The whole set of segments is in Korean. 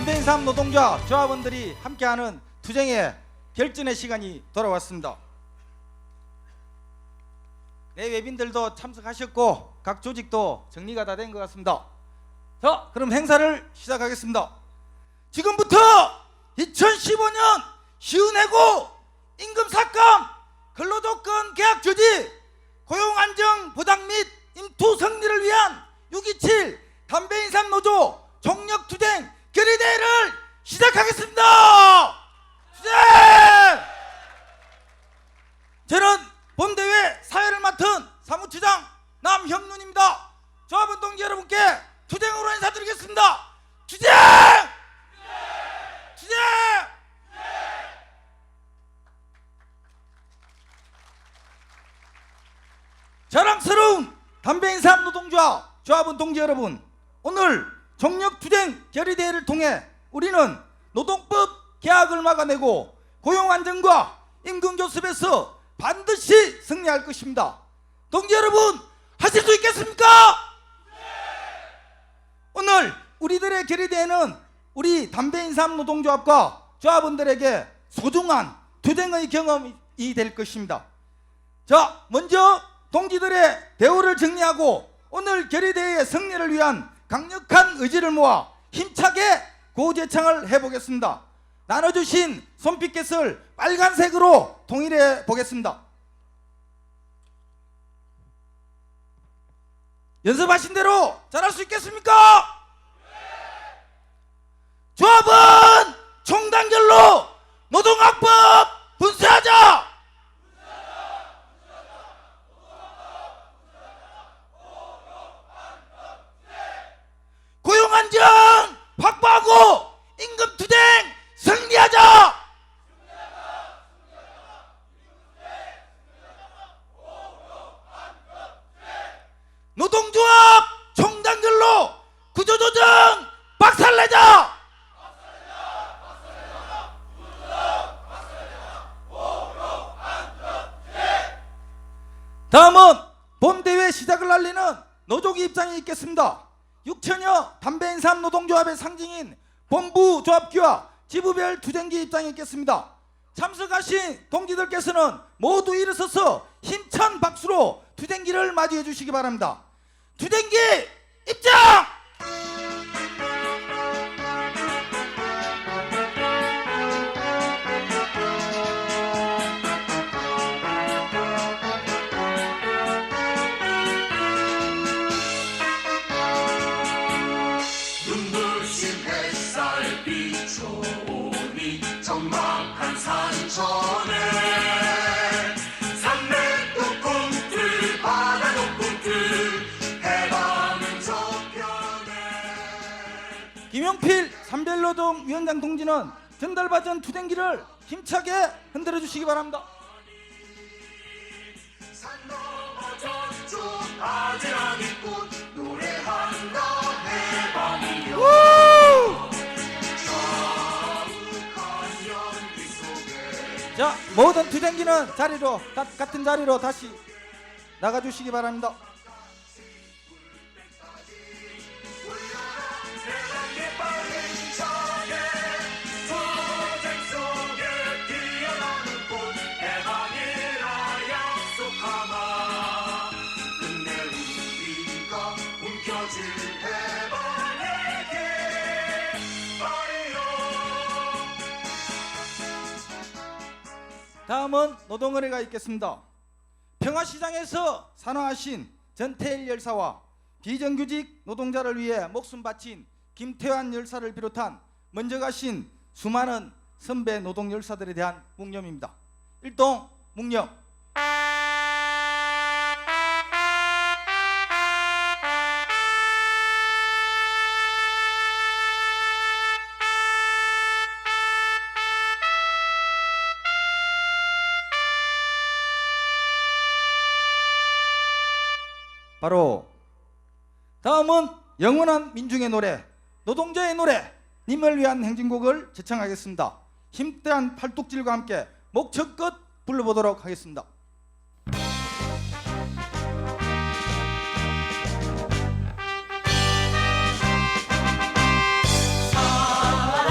담배인삼 노동자 조합원들이 함께하는 투쟁의 결전의 시간이 돌아왔습니다. 외빈들도 참석하셨고 각 조직도 정리가 다 된 것 같습니다. 자, 그럼 행사를 시작하겠습니다. 지금부터 2015년 시은해고 임금삭감 근로조건 계약 조지 고용안정 보장 및 임투 승리를 위한 6.27 담배인삼 노조 종력투쟁 결의대회를 시작하겠습니다. 투쟁! 저는 본대회 사회를 맡은 사무처장 남형눈입니다. 조합원 동지 여러분께 투쟁으로 인사드리겠습니다. 투쟁! 투쟁! 자랑스러운 담배인삼 노동자 조합원 동지 여러분, 오늘 종력투쟁 결의대회를 통해 우리는 노동법 개혁을 막아내고 고용안정과 임금교섭에서 반드시 승리할 것입니다. 동지 여러분, 하실 수 있겠습니까? 오늘 우리들의 결의대회는 우리 담배인삼 노동조합과 조합원들에게 소중한 투쟁의 경험이 될 것입니다. 자, 먼저 동지들의 대우를 정리하고 오늘 결의대회의 승리를 위한 강력한 의지를 모아 힘차게 고재창을 해보겠습니다. 나눠주신 손피켓을 빨간색으로 통일해 보겠습니다. 연습하신 대로 잘할 수 있겠습니까? 조합은 총단결로 노동학법 분쇄하자! 고용안정 확보하고 임금투쟁 승리하자! 노동조합 총단결로 구조조정 박살내자! 다음은 본대회 시작을 알리는 노조기 입장이 있겠습니다. 6천여 담배인삼 노동조합의 상징인 본부조합기와 지부별 투쟁기 입장이 있겠습니다. 참석하신 동지들께서는 모두 일어서서 힘찬 박수로 투쟁기를 맞이해 주시기 바랍니다. 투쟁기 입장! 눈부신 햇살 비춰오니 적막한 산천에 산맥도 꿈틀 바다도 꿈틀 해방은 저편에. 김용필 삼별노동위원장 동지는 전달받은 투쟁기를 힘차게 흔들어 주시기 바랍니다. 산 넘어 저쪽 아지랑이 꽃 노래한다 해방이여. 자욱한 연기 속에. 자, 모든 투쟁기는 자리로 같은 자리로 다시 나가주시기 바랍니다. 세상의 빠른 차게 투쟁 속에 피어나는 꽃 해방이라 약속하마. 끝내 우리가 움켜쥘 해방에게 말이여. 다음은 노동의뢰가 있겠습니다. 평화시장에서 산화하신 전태일 열사와 비정규직 노동자를 위해 목숨 바친 김태환 열사를 비롯한 먼저 가신 수많은 선배 노동 열사들에 대한 묵념입니다. 일동 묵념. 바로 다음은 영원한 민중의 노래, 노동자의 노래, 님을 위한 행진곡을 제창하겠습니다. 힘찬 팔뚝질과 함께 목청껏 불러보도록 하겠습니다. 사랑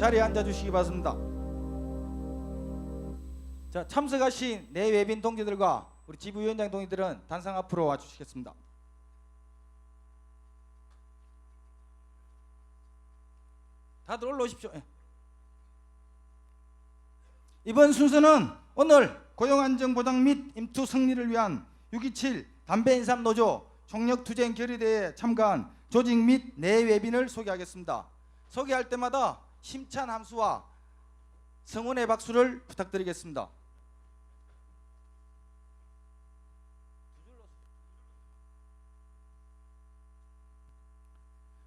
자리에 앉아주시기 바랍니다. 자, 참석하신 내외빈 동지들과 우리 지부위원장 동지들은 단상 앞으로 와주시겠습니다. 다들 올라오십시오. 예. 이번 순서는 오늘 고용안정보장 및 임투 승리를 위한 6.27 담배인삼 노조 총력투쟁 결의대회에 참가한 조직 및 내외빈을 소개하겠습니다. 소개할 때마다 힘찬 함수와 성원의 박수를 부탁드리겠습니다.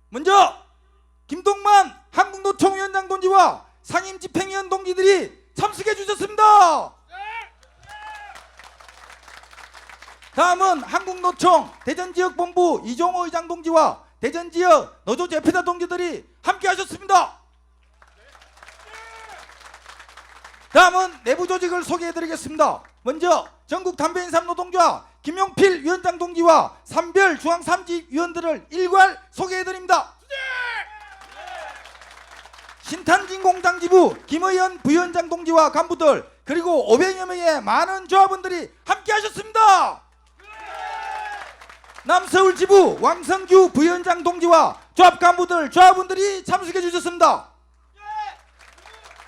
먼저 김동만 한국노총위원장 동지와 상임집행위원 동지들이 참석해 주셨습니다. 다음은 한국노총 대전지역본부 이종호 의장 동지와 대전지역 노조 대표자 동지들이 함께 하셨습니다. 다음은 내부 조직을 소개해 드리겠습니다. 먼저 전국 담배인삼 노동조합 김용필 위원장 동지와 삼별 중앙 3지 위원들을 일괄 소개해 드립니다. 신탄진 공장지부 김의연 부위원장 동지와 간부들 그리고 500여 명의 많은 조합원들이 함께 하셨습니다. 남서울지부 왕성규 부위원장 동지와 조합 간부들 조합원들이 참석해 주셨습니다.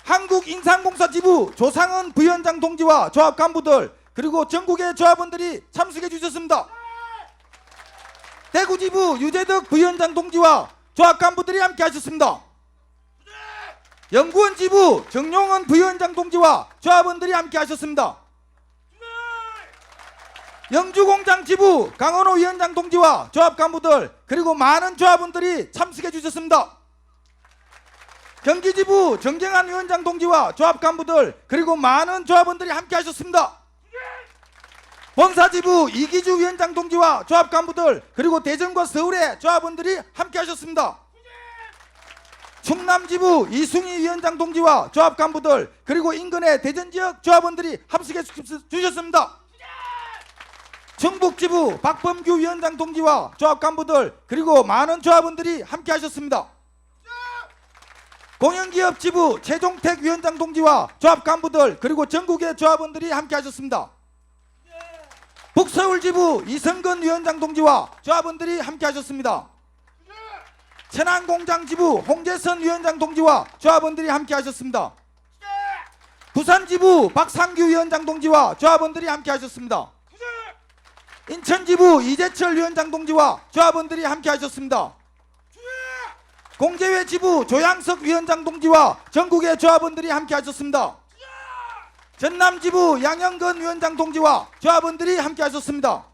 한국인상공사지부 조상은 부위원장 동지와 조합 간부들 그리고 전국의 조합원들이 참석해 주셨습니다. 대구지부 유재덕 부위원장 동지와 조합 간부들이 함께 하셨습니다. 연구원지부 정용원 부위원장 동지와 조합원들이 함께 하셨습니다. 영주공장지부 강원호 위원장 동지와 조합 간부들 그리고 많은 조합원들이 참석해 주셨습니다. 경기지부 정경환 위원장 동지와 조합 간부들 그리고 많은 조합원들이 함께 하셨습니다. 본사지부 이기주 위원장 동지와 조합 간부들 그리고 대전과 서울의 조합원들이 함께 하셨습니다. 충남지부 이승희 위원장 동지와 조합 간부들 그리고 인근의 대전지역 조합원들이 함께 주셨습니다. 충북지부 박범규 위원장 동지와 조합 간부들 그리고 많은 조합원들이 함께 하셨습니다. 공영기업지부 최종택 위원장 동지와 조합 간부들 그리고 전국의 조합원들이 함께 하셨습니다. 북서울지부 이성근 위원장 동지와 조합원들이 함께 하셨습니다. 천안공장지부 홍재선 위원장 동지와 조합원들이 함께 하셨습니다. 부산지부 박상규 위원장 동지와 조합원들이 함께 하셨습니다. 인천지부 이재철 위원장 동지와 조합원들이 함께 하셨습니다. 공제회지부 조양석 위원장 동지와 전국의 조합원들이 함께 하셨습니다. 전남지부 양영근 위원장 동지와 조합원들이 함께 하셨습니다.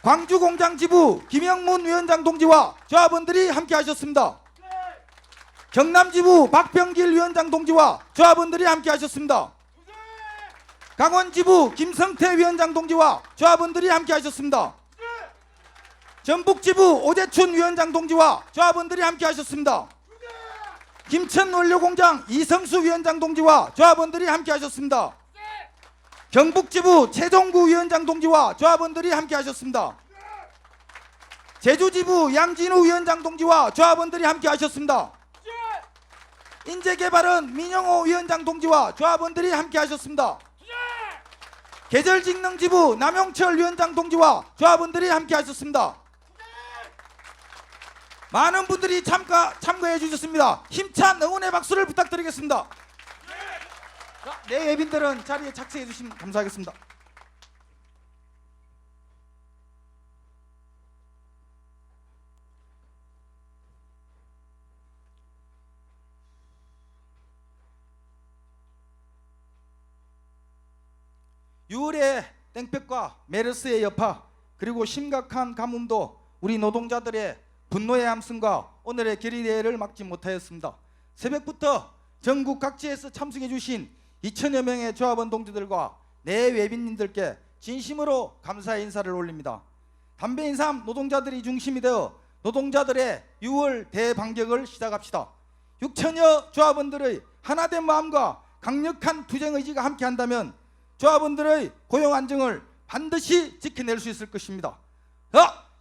광주공장지부 김영문 위원장 동지와 조합원들이 함께 하셨습니다. 경남지부 박병길 위원장 동지와 조합원들이 함께 하셨습니다. 강원지부 김성태 위원장 동지와 조합원들이 함께 하셨습니다. 전북지부 오재춘 위원장 동지와 조합원들이 함께 하셨습니다. 김천원료공장 이성수 위원장 동지와 조합원들이 함께 하셨습니다. 경북지부 최종구 위원장 동지와 조합원들이 함께 하셨습니다. 제주지부 양진우 위원장 동지와 조합원들이 함께 하셨습니다. 인재개발은 민영호 위원장 동지와 조합원들이 함께 하셨습니다. 계절직능지부 남용철 위원장 동지와 조합원들이 함께 하셨습니다. 많은 분들이 참가해 주셨습니다. 힘찬 응원의 박수를 부탁드리겠습니다. 자, 내 예빈들은 자리에 착석해 주시면 감사하겠습니다. 유월의 땡볕과 메르스의 여파 그리고 심각한 가뭄도 우리 노동자들의 분노의 함성과 오늘의 결의대회를 막지 못하였습니다. 새벽부터 전국 각지에서 참석해 주신 2천여 명의 조합원 동지들과 내외빈님들께 진심으로 감사의 인사를 올립니다. 담배인삼 노동자들이 중심이 되어 노동자들의 6월 대반격을 시작합시다. 6천여 조합원들의 하나된 마음과 강력한 투쟁 의지가 함께한다면 조합원들의 고용 안정을 반드시 지켜낼 수 있을 것입니다.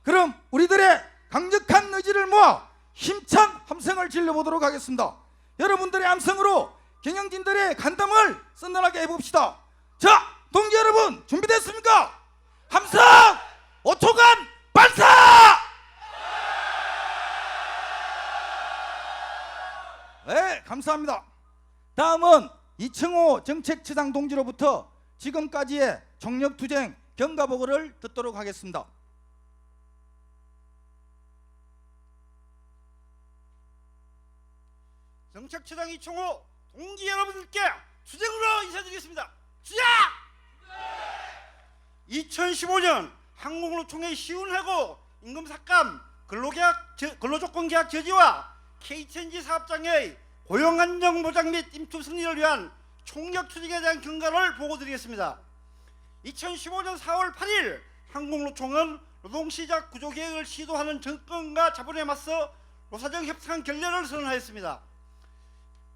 그럼 우리들의 강력한 의지를 모아 힘찬 함성을 질러보도록 하겠습니다. 여러분들의 함성으로 경영진들의 간담을 썬단하게 해봅시다. 자, 동지 여러분 준비됐습니까? 함성 5초간 발사! 네, 감사합니다. 다음은 이청호 정책처장 동지로부터 지금까지의 총력투쟁 경과보고를 듣도록 하겠습니다. 정책처장 이청호 동지 여러분들께 투쟁으로 인사드리겠습니다. 주야! 2015년 항공노총의 시운하고 임금삭감 근로조건계약 저지와 KTNG 사업장의 고용안정보장 및 임투 승리를 위한 총력투쟁에 대한 경과를 보고드리겠습니다. 2015년 4월 8일 항공노총은 노동시장 구조개혁을 시도하는 정권과 자본에 맞서 노사정 협상 결렬을 선언하였습니다.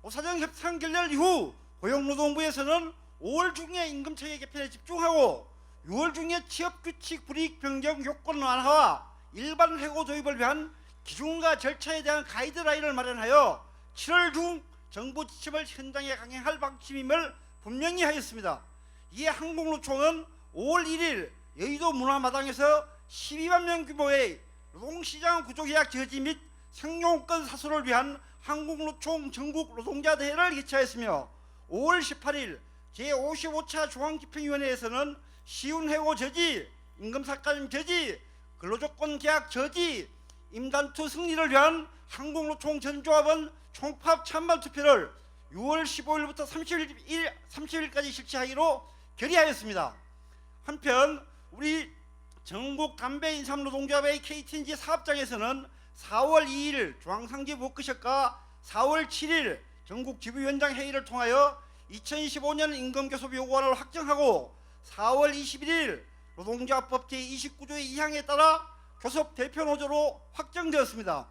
노사정 협상 결렬 이후 고용노동부에서는 5월 중에 임금체계 개편에 집중하고 6월 중에 취업규칙 불이익 변경 요건 완화와 일반 해고 도입을 위한 기준과 절차에 대한 가이드라인을 마련하여 7월 중 정부 지침을 현장에 강행할 방침임을 분명히 하였습니다. 이에 항공노총은 5월 1일 여의도 문화마당에서 12만 명 규모의 노동시장 구조계약 저지 및 생존권 사수를 위한 항공노총 전국 노동자 대회를 개최하였으며 5월 18일 제55차 중앙집행위원회에서는 시운해고 저지, 임금삭감 저지, 근로조건 계약 저지, 임단투 승리를 위한 항공노총 전조합원 총파업 찬반 투표를 6월 15일부터 30일까지 실시하기로 결의하였습니다. 한편 우리 전국 담배인삼노동조합의 KTNG 사업장에서는 4월 2일 중앙상지 워크숍과 4월 7일 전국 지부위원장 회의를 통하여 2015년 임금교섭 요구안을 확정하고 4월 21일 노동조합법 제29조의 2항에 따라 교섭 대표노조로 확정되었습니다.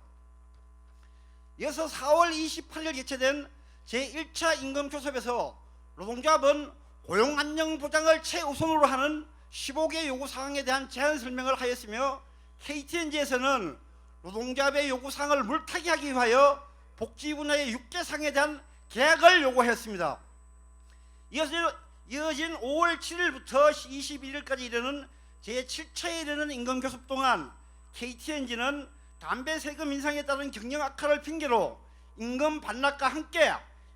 이어서 4월 28일 개최된 제1차 임금교섭에서 노동조합은 고용안정보장을 최우선으로 하는 15개 요구사항에 대한 제안 설명을 하였으며 KTNG에서는 노동조합의 요구사항을 물타기 하기 위하여 복지 분야의 6개 사항에 대한 계약을 요구했습니다. 이어진 5월 7일부터 21일까지 이르는 제7차에 이르는 임금교섭 동안 KTNG는 담배 세금 인상에 따른 경영 악화를 핑계로 임금 반납과 함께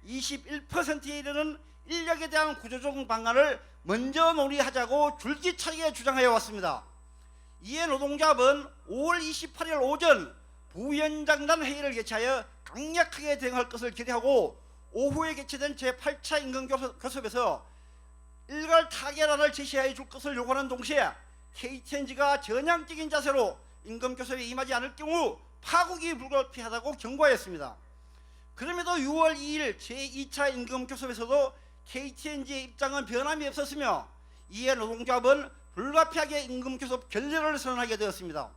21%에 이르는 인력에 대한 구조조정 방안을 먼저 논의하자고 줄기차게 주장하여 왔습니다. 이에 노동조합은 5월 28일 오전 부위원장단 회의를 개최하여 강력하게 대응할 것을 결의하고 오후에 개최된 제8차 임금교섭에서 일괄 타결안을 제시해 줄 것을 요구하는 동시에 KTNG가 전향적인 자세로 임금교섭에 임하지 않을 경우 파국이 불가피하다고 경고하였습니다. 그럼에도 6월 2일 제2차 임금교섭에서도 KTNG의 입장은 변함이 없었으며 이에 노동조합은 불가피하게 임금교섭 결렬을 선언하게 되었습니다.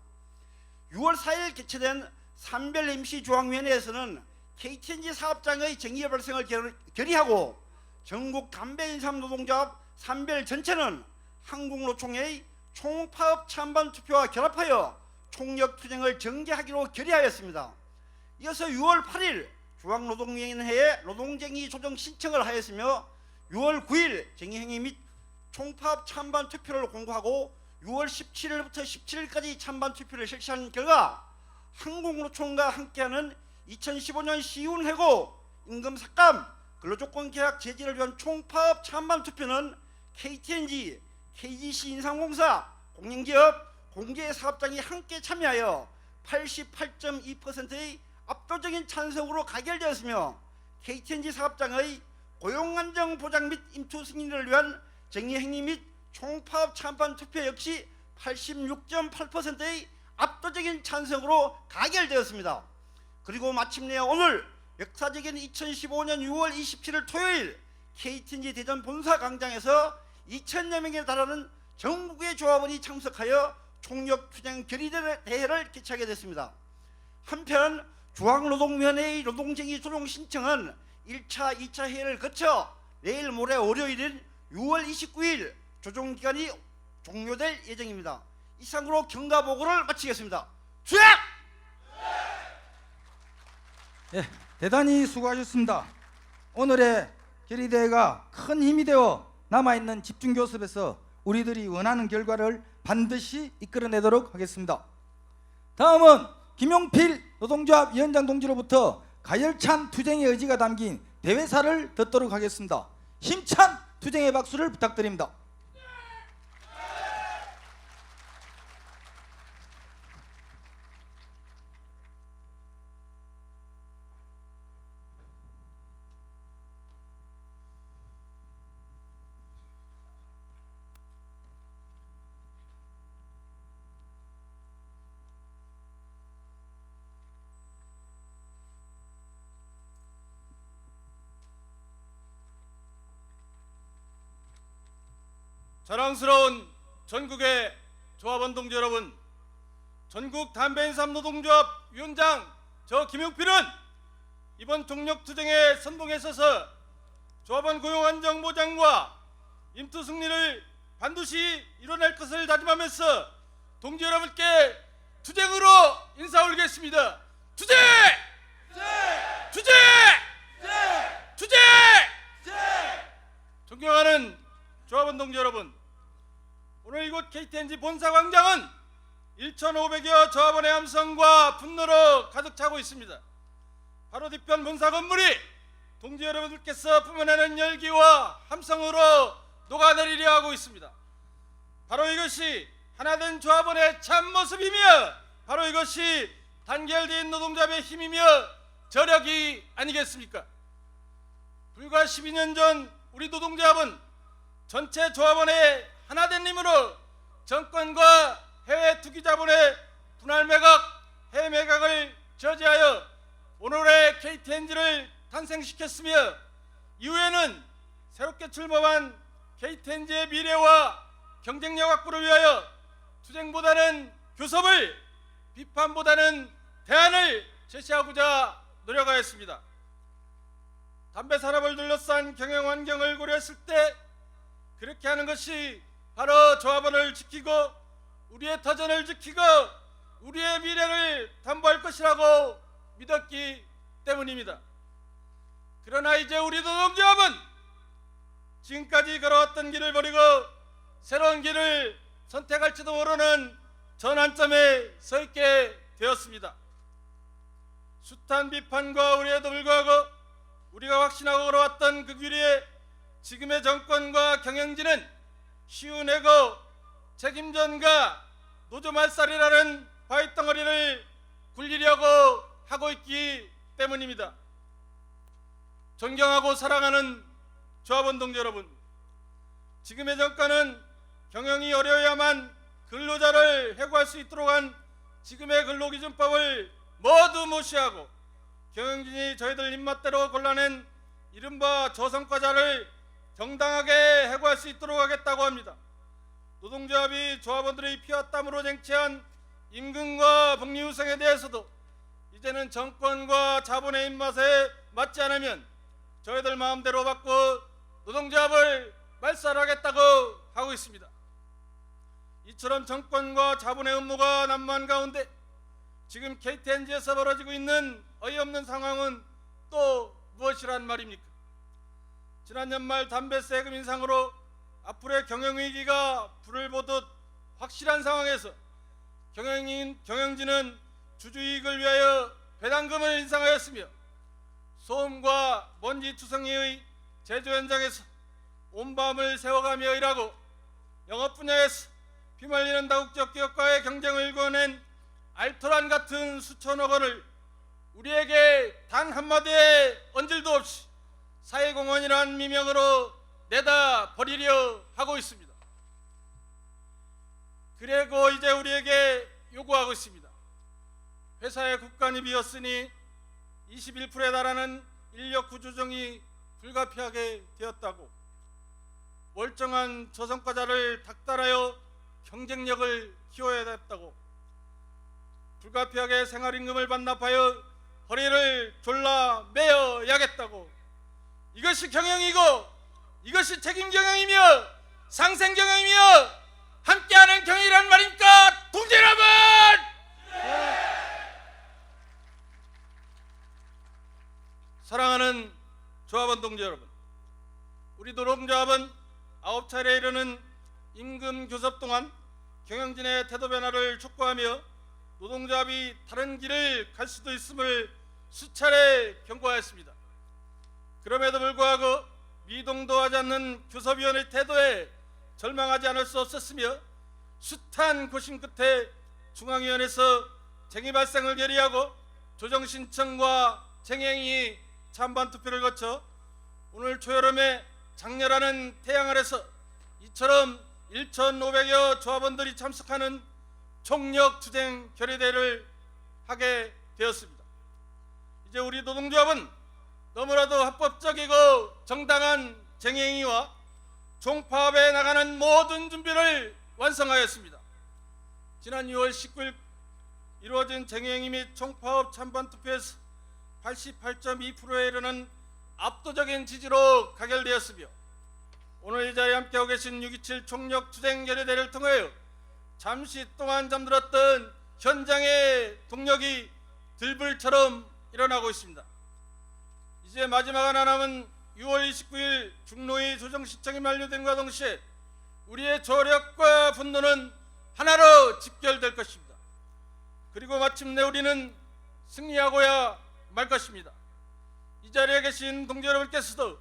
6월 4일 개최된 산별임시조항위원회에서는 KTNG 사업장의 정의의 발생을 결의하고 전국 담배인삼노동조합 산별 전체는 항공노총의 총파업 찬반 투표와 결합하여 총력투쟁을 전개하기로 결의하였습니다. 이어서 6월 8일 중앙노동위원회에 노동쟁의 조정 신청을 하였으며 6월 9일 정의행위 및 총파업 찬반 투표를 공고하고 6월 17일부터 17일까지 찬반 투표를 실시한 결과 항공노총과 함께하는 2015년 시운해고 임금삭감 근로조건 계약 제지를 위한 총파업 찬반 투표는 KTNG, KGC 인삼공사, 공인기업, 공개사업장이 함께 참여하여 88.2%의 압도적인 찬성으로 가결되었으며 KTNG 사업장의 고용안정보장 및 임투 승인을 위한 정의행위 및 총파업 찬반 투표 역시 86.8%의 압도적인 찬성으로 가결되었습니다. 그리고 마침내 오늘 역사적인 2015년 6월 27일 토요일 KTNG 대전 본사 광장에서 2,000여 명에 달하는 전국의 조합원이 참석하여 총력투쟁 결의대회를 개최하게 됐습니다. 한편 중앙노동위원회의 노동쟁의 조정 신청은 1차, 2차 회의를 거쳐 내일 모레 월요일인 6월 29일 조정기간이 종료될 예정입니다. 이상으로 경과보고를 마치겠습니다. 주약! 예, 대단히 수고하셨습니다. 오늘의 결의대회가 큰 힘이 되어 남아있는 집중교섭에서 우리들이 원하는 결과를 반드시 이끌어내도록 하겠습니다. 다음은 김용필 노동조합 위원장 동지로부터 가열찬 투쟁의 의지가 담긴 대회사를 듣도록 하겠습니다. 힘찬 투쟁의 박수를 부탁드립니다. 자랑스러운 전국의 조합원 동지 여러분, 전국 담배인삼 노동조합 위원장 저 김용필은 이번 동력투쟁의 선봉에 있어서 조합원 고용 안정 보장과 임투 승리를 반드시 이뤄낼 것을 다짐하면서 동지 여러분께 투쟁으로 인사 올리겠습니다. 투쟁! 투쟁! 투쟁! 존경하는 조합원 동지 여러분, 오늘 이곳 KTNG 본사광장은 1,500여 조합원의 함성과 분노로 가득 차고 있습니다. 바로 뒤편 본사 건물이 동지 여러분들께서 뿜어내는 열기와 함성으로 녹아내리려 하고 있습니다. 바로 이것이 하나된 조합원의 참모습이며 바로 이것이 단결된 노동조합의 힘이며 저력이 아니겠습니까? 불과 12년 전 우리 노동조합은 전체 조합원의 하나된 힘으로 정권과 해외 투기 자본의 분할 매각, 해외 매각을 저지하여 오늘의 KTNG를 탄생시켰으며 이후에는 새롭게 출범한 KTNG의 미래와 경쟁력 확보를 위하여 투쟁보다는 교섭을, 비판보다는 대안을 제시하고자 노력하였습니다. 담배 산업을 둘러싼 경영 환경을 고려했을 때 그렇게 하는 것이 바로 조합원을 지키고 우리의 터전을 지키고 우리의 미래를 담보할 것이라고 믿었기 때문입니다. 그러나 이제 우리 노동조합은 지금까지 걸어왔던 길을 버리고 새로운 길을 선택할지도 모르는 전환점에 서 있게 되었습니다. 숱한 비판과 우려에도 불구하고 우리가 확신하고 걸어왔던 그 길 위에 지금의 정권과 경영진은 시운해고 책임전가 노조 말살이라는 바위덩어리를 굴리려고 하고 있기 때문입니다. 존경하고 사랑하는 조합원 동지 여러분, 지금의 정권은 경영이 어려야만 근로자를 해고할 수 있도록 한 지금의 근로기준법을 모두 무시하고 경영진이 저희들 입맛대로 골라낸 이른바 저성과자를 정당하게 해고할 수 있도록 하겠다고 합니다. 노동조합이 조합원들의 피와 땀으로 쟁취한 임금과 복리 후생에 대해서도 이제는 정권과 자본의 입맛에 맞지 않으면 저희들 마음대로 받고 노동조합을 말살하겠다고 하고 있습니다. 이처럼 정권과 자본의 음모가 난무한 가운데 지금 KTNG에서 벌어지고 있는 어이없는 상황은 또 무엇이란 말입니까? 지난 연말 담배 세금 인상으로 앞으로의 경영위기가 불을 보듯 확실한 상황에서 경영진은 주주이익을 위하여 배당금을 인상하였으며 소음과 먼지 투성이의 제조 현장에서 온밤을 새워가며 일하고 영업 분야에서 피말리는 다국적 기업과의 경쟁을 이뤄낸 알토란 같은 수천억 원을 우리에게 단 한마디의 언질도 없이 사회공헌이라는 미명으로 내다 버리려 하고 있습니다. 그리고 이제 우리에게 요구하고 있습니다. 회사의 국간이 비었으니 21%에 달하는 인력 구조정이 불가피하게 되었다고, 멀쩡한 저성과자를 닥달하여 경쟁력을 키워야 했다고, 불가피하게 생활임금을 반납하여 허리를 졸라 매어야겠다고, 이것이 경영이고 이것이 책임 경영이며 상생 경영이며 함께하는 경영이란 말입니까, 동지 여러분! 동지 여러분, 우리 노동조합은 9차례에 이르는 임금 교섭 동안 경영진의 태도 변화를 촉구하며 노동조합이 다른 길을 갈 수도 있음을 수차례 경고하였습니다. 그럼에도 불구하고 미동도하지 않는 교섭위원의 태도에 절망하지 않을 수 없었으며 숱한 고심 끝에 중앙위원회에서 쟁의 발생을 결의하고 조정 신청과 쟁행이 찬반 투표를 거쳐 오늘 초여름에 장렬하는 태양 아래서 이처럼 1,500여 조합원들이 참석하는 총력 투쟁 결의대회를 하게 되었습니다. 이제 우리 노동조합은 너무나도 합법적이고 정당한 쟁행위와 총파업에 나가는 모든 준비를 완성하였습니다. 지난 6월 19일 이루어진 쟁행위 및 총파업 찬반 투표에서 88.2%에 이르는 압도적인 지지로 가결되었으며 오늘 이 자리에 함께하고 계신 6.27 총력 투쟁 결의대를 통하여 잠시 동안 잠들었던 현장의 동력이 들불처럼 일어나고 있습니다. 이제 마지막 하나 남은 6월 29일 중노위 조정 신청이 만료됨과 동시에 우리의 조력과 분노는 하나로 집결될 것입니다. 그리고 마침내 우리는 승리하고야 말 것입니다. 이 자리에 계신 동지 여러분께서도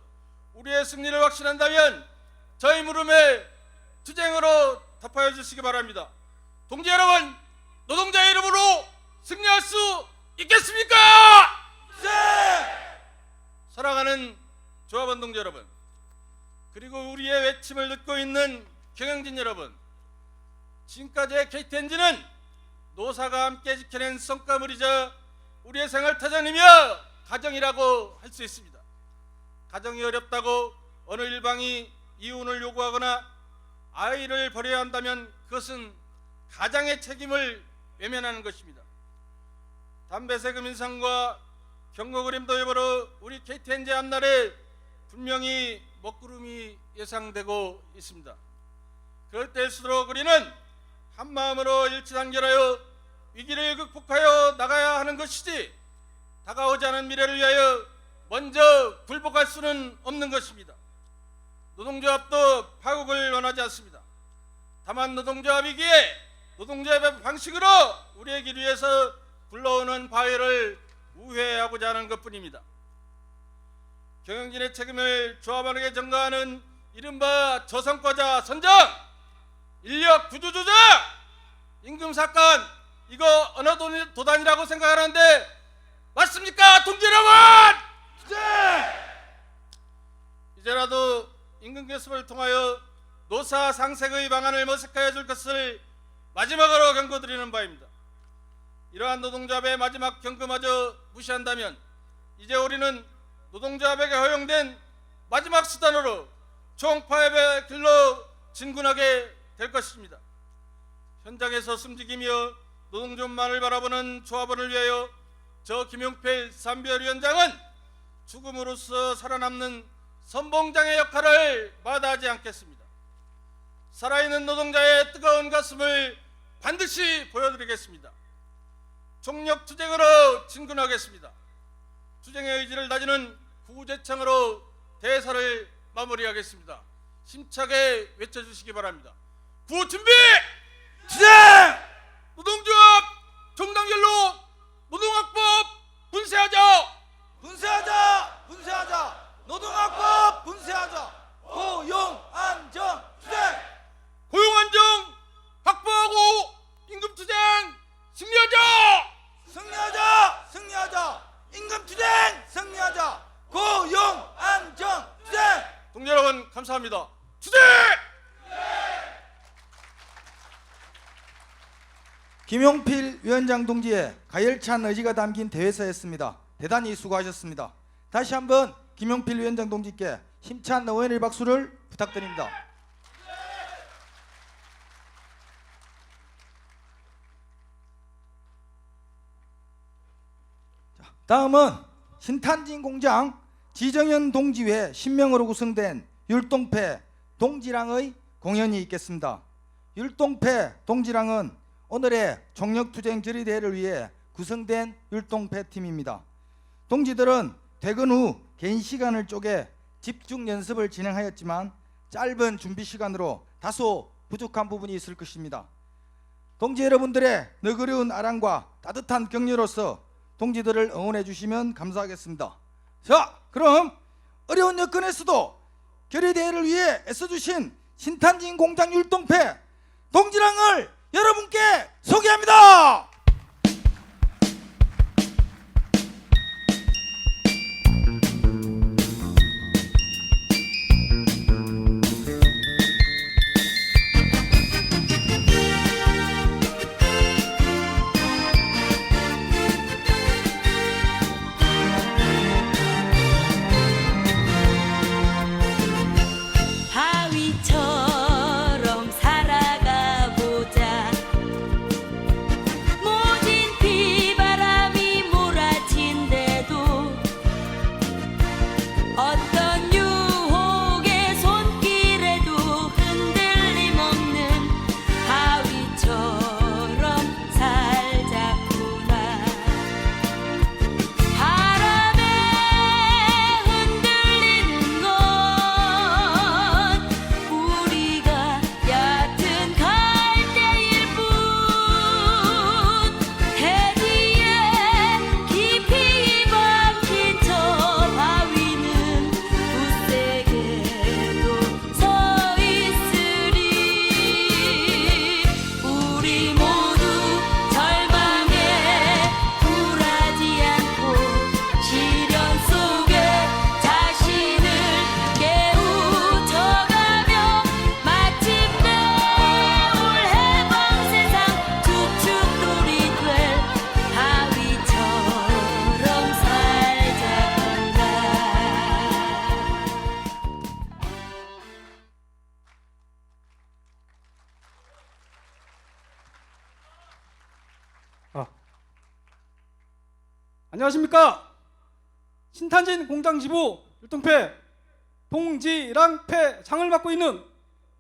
우리의 승리를 확신한다면 저희 물음에 투쟁으로 답하여 주시기 바랍니다. 동지 여러분, 노동자의 이름으로 승리할 수 있겠습니까? 네! 사랑하는 조합원 동지 여러분, 그리고 우리의 외침을 듣고 있는 경영진 여러분, 지금까지의 KTNG는 노사가 함께 지켜낸 성과물이자 우리의 생활타전이며 가정이라고 할 수 있습니다. 가정이 어렵다고 어느 일방이 이혼을 요구하거나 아이를 버려야 한다면 그것은 가장의 책임을 외면하는 것입니다. 담배 세금 인상과 경고 그림도 여부로 우리 KTNG 앞날에 분명히 먹구름이 예상되고 있습니다. 그럴 때일수록 우리는 한마음으로 일치단결하여 위기를 극복하여 나가야 하는 것이지 다가오지 않은 미래를 위하여 먼저 굴복할 수는 없는 것입니다. 노동조합도 파국을 원하지 않습니다. 다만 노동조합이기에 노동조합의 방식으로 우리의 길 위에서 불러오는 바위를 우회하고자 하는 것뿐입니다. 경영진의 책임을 조합원에게 전가하는 이른바 저성과자 선정, 인력 구조 조작, 임금 삭감, 이거 어느 도단이라고 생각하는데 맞습니까, 동지 여러분? 네! 이제라도 임금 교섭을 통하여 노사 상생의 방안을 모색하여 줄 것을 마지막으로 경고드리는 바입니다. 이러한 노동조합의 마지막 경고마저 무시한다면 이제 우리는 노동조합에게 허용된 마지막 수단으로 총파업의 길로 진군하게 될 것입니다. 현장에서 숨지기며 노동조합만을 바라보는 조합원을 위하여 저 김용필 삼별위원장은 죽음으로써 살아남는 선봉장의 역할을 마다하지 않겠습니다. 살아있는 노동자의 뜨거운 가슴을 반드시 보여드리겠습니다. 총력 투쟁으로 진군하겠습니다. 투쟁의 의지를 다지는 구제창으로 대사를 마무리하겠습니다. 힘차게 외쳐주시기 바랍니다. 구호 준비! 투쟁! 노동조합 정당결로 노동학법 분쇄하자! 분쇄하자! 분쇄하자! 노동학법 분쇄하자! 고용안정 투쟁! 고용안정 확보하고 임금투쟁 승리하자! 승리하자! 승리하자! 임금투쟁 승리하자! 고용안정 투쟁! 동지 여러분 감사합니다. 투쟁! 김용필 위원장 동지의 가열찬 의지가 담긴 대회사였습니다. 대단히 수고하셨습니다. 다시 한번 김용필 위원장 동지께 힘찬 응원의 박수를 부탁드립니다. 다음은 신탄진 공장 지정현 동지 외 신명으로 구성된 율동패 동지랑의 공연이 있겠습니다. 율동패 동지랑은 오늘의 총력투쟁 결의대회를 위해 구성된 율동패 팀입니다. 동지들은 퇴근 후 개인 시간을 쪼개 집중 연습을 진행하였지만 짧은 준비 시간으로 다소 부족한 부분이 있을 것입니다. 동지 여러분들의 너그러운 아랑과 따뜻한 격려로서 동지들을 응원해 주시면 감사하겠습니다. 자, 그럼 어려운 여건에서도 결의대회를 위해 애써주신 신탄진 공장 율동패 동지랑을 여러분께 소개합니다. 바위처럼 살아가 보자. 모진 비바람이 몰아친대도 어떤 유혹의 손길에도 흔들림 없는 바위처럼 살자꾸나. 바람에 흔들리는 건 우리가 얕은 갈대일 뿐. 대지에 깊이 박힌 저 바위는 굳세게도 서 있으리. 우리 모두 절망에 굴하지 않고 시련 속에 자신을 깨우쳐가며 마침내 올 해방 세상 주춧돌이 될 바위처럼 살자꾸나. 안녕하십니까. 신탄진 공장지부 율동패 동지랑패 장을 맡고 있는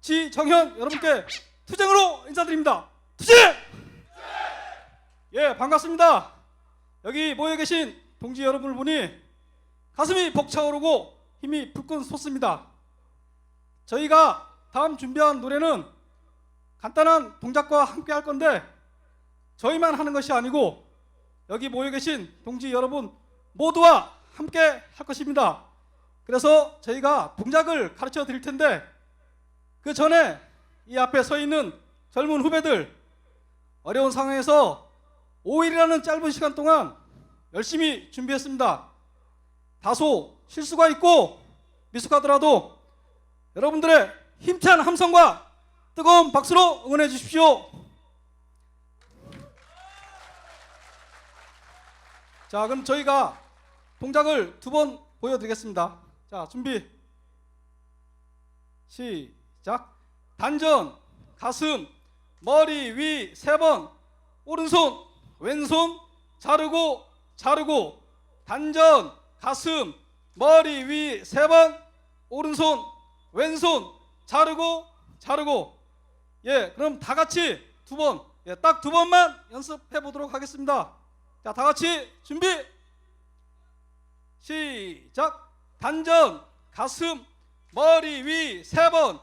지정현 여러분께 투쟁으로 인사드립니다. 투쟁! 예, 반갑습니다. 여기 모여 계신 동지 여러분을 보니 가슴이 벅차오르고 힘이 불끈 솟습니다. 저희가 다음 준비한 노래는 간단한 동작과 함께 할 건데 저희만 하는 것이 아니고 여기 모여 계신 동지 여러분 모두와 함께 할 것입니다. 그래서 저희가 동작을 가르쳐 드릴 텐데 그 전에 이 앞에 서 있는 젊은 후배들 어려운 상황에서 5일이라는 짧은 시간 동안 열심히 준비했습니다. 다소 실수가 있고 미숙하더라도 여러분들의 힘찬 함성과 뜨거운 박수로 응원해 주십시오. 자, 그럼 저희가 동작을 2번 보여드리겠습니다. 자, 준비 시작. 단전, 가슴, 머리 위 3번, 오른손, 왼손 자르고 자르고. 단전, 가슴, 머리 위 3번, 오른손, 왼손 자르고 자르고. 예, 그럼 다 같이 2번, 예, 딱 2번만 연습해 보도록 하겠습니다. 자, 다 같이 준비 시작. 단전, 가슴, 머리 위 3번,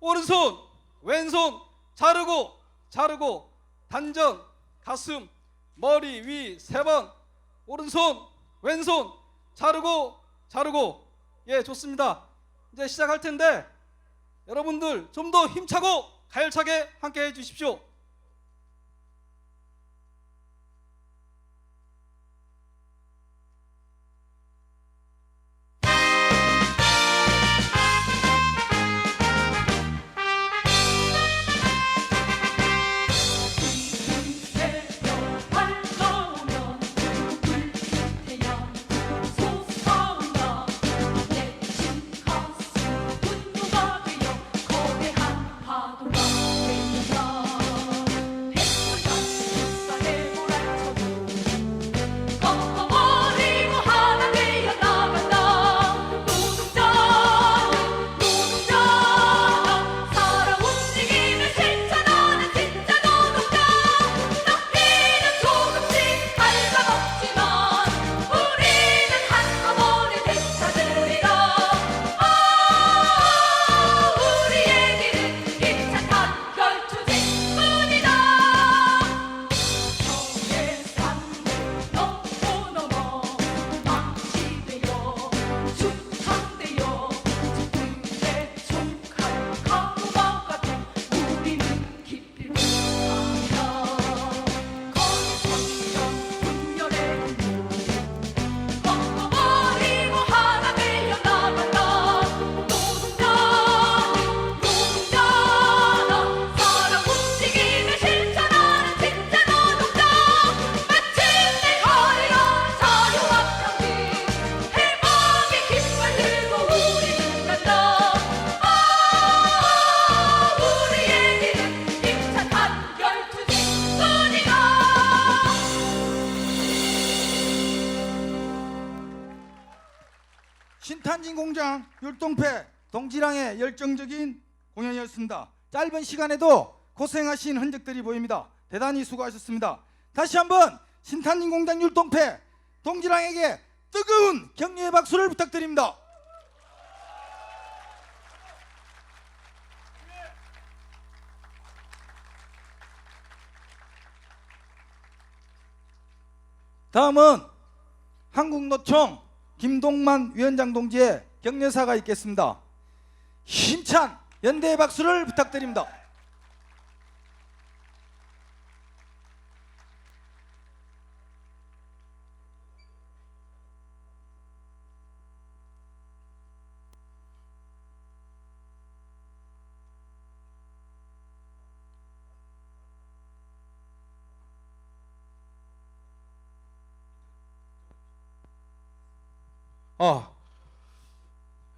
오른손, 왼손 자르고 자르고. 단전, 가슴, 머리 위 3번, 오른손, 왼손 자르고 자르고. 예, 좋습니다. 이제 시작할 텐데 여러분들 좀 더 힘차고 가열차게 함께 해 주십시오. 파도가 되면 신탄진공장 율동패 동지랑의 열정적인 공연이었습니다. 짧은 시간에도 고생하신 흔적들이 보입니다. 대단히 수고하셨습니다. 다시 한번 신탄진공장 율동패 동지랑에게 뜨거운 격려의 박수를 부탁드립니다. 다음은 한국노총 김동만 위원장 동지의 격려사가 있겠습니다. 힘찬 연대의 박수를 부탁드립니다.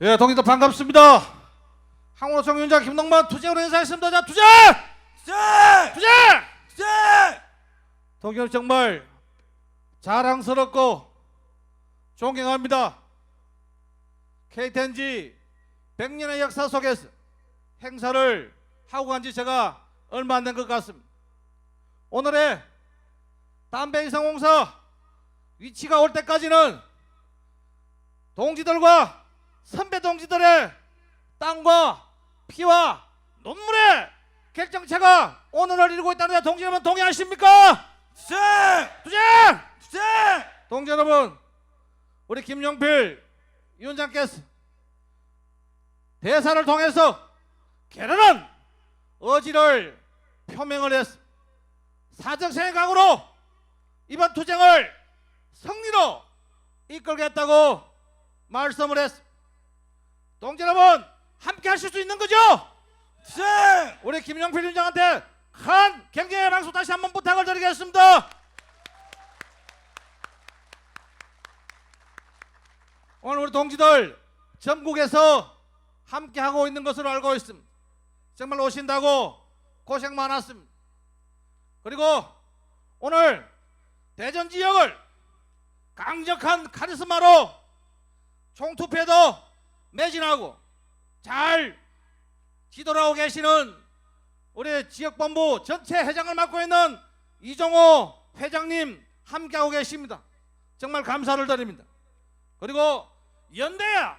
예, 동지들 반갑습니다. 항우노총 위원장 김동만 투쟁으로 인사했습니다. 자, 투쟁! 투쟁! 투쟁! 투쟁! 동지들 정말 자랑스럽고 존경합니다. KTNG 100년의 역사 속에서 행사를 하고 간 지 제가 얼마 안 된 것 같습니다. 오늘의 담배 이상공사 위치가 올 때까지는 동지들과 선배 동지들의 땀과 피와 눈물의 결정체가 오늘을 이루고 있다는 데 동지 여러분 동의하십니까? 투쟁! 투쟁! 투쟁! 동지 여러분, 우리 김용필 위원장께서 대사를 통해서 게으른 의지를 표명을 했어. 사정생의 각오로 이번 투쟁을 승리로 이끌겠다고 말씀을 했어. 동지 여러분, 함께 하실 수 있는 거죠? 투쟁! 우리 김용필 위원장한테 큰 격려의 박수 다시 한번 부탁을 드리겠습니다. 오늘 우리 동지들 전국에서 함께 하고 있는 것으로 알고 있습니다. 정말 오신다고 고생 많았습니다. 그리고 오늘 대전 지역을 강력한 카리스마로 총투표도 매진하고 잘 뒤돌아오고 계시는 우리 지역본부 전체 회장을 맡고 있는 이종호 회장님 함께하고 계십니다. 정말 감사를 드립니다. 그리고 연대야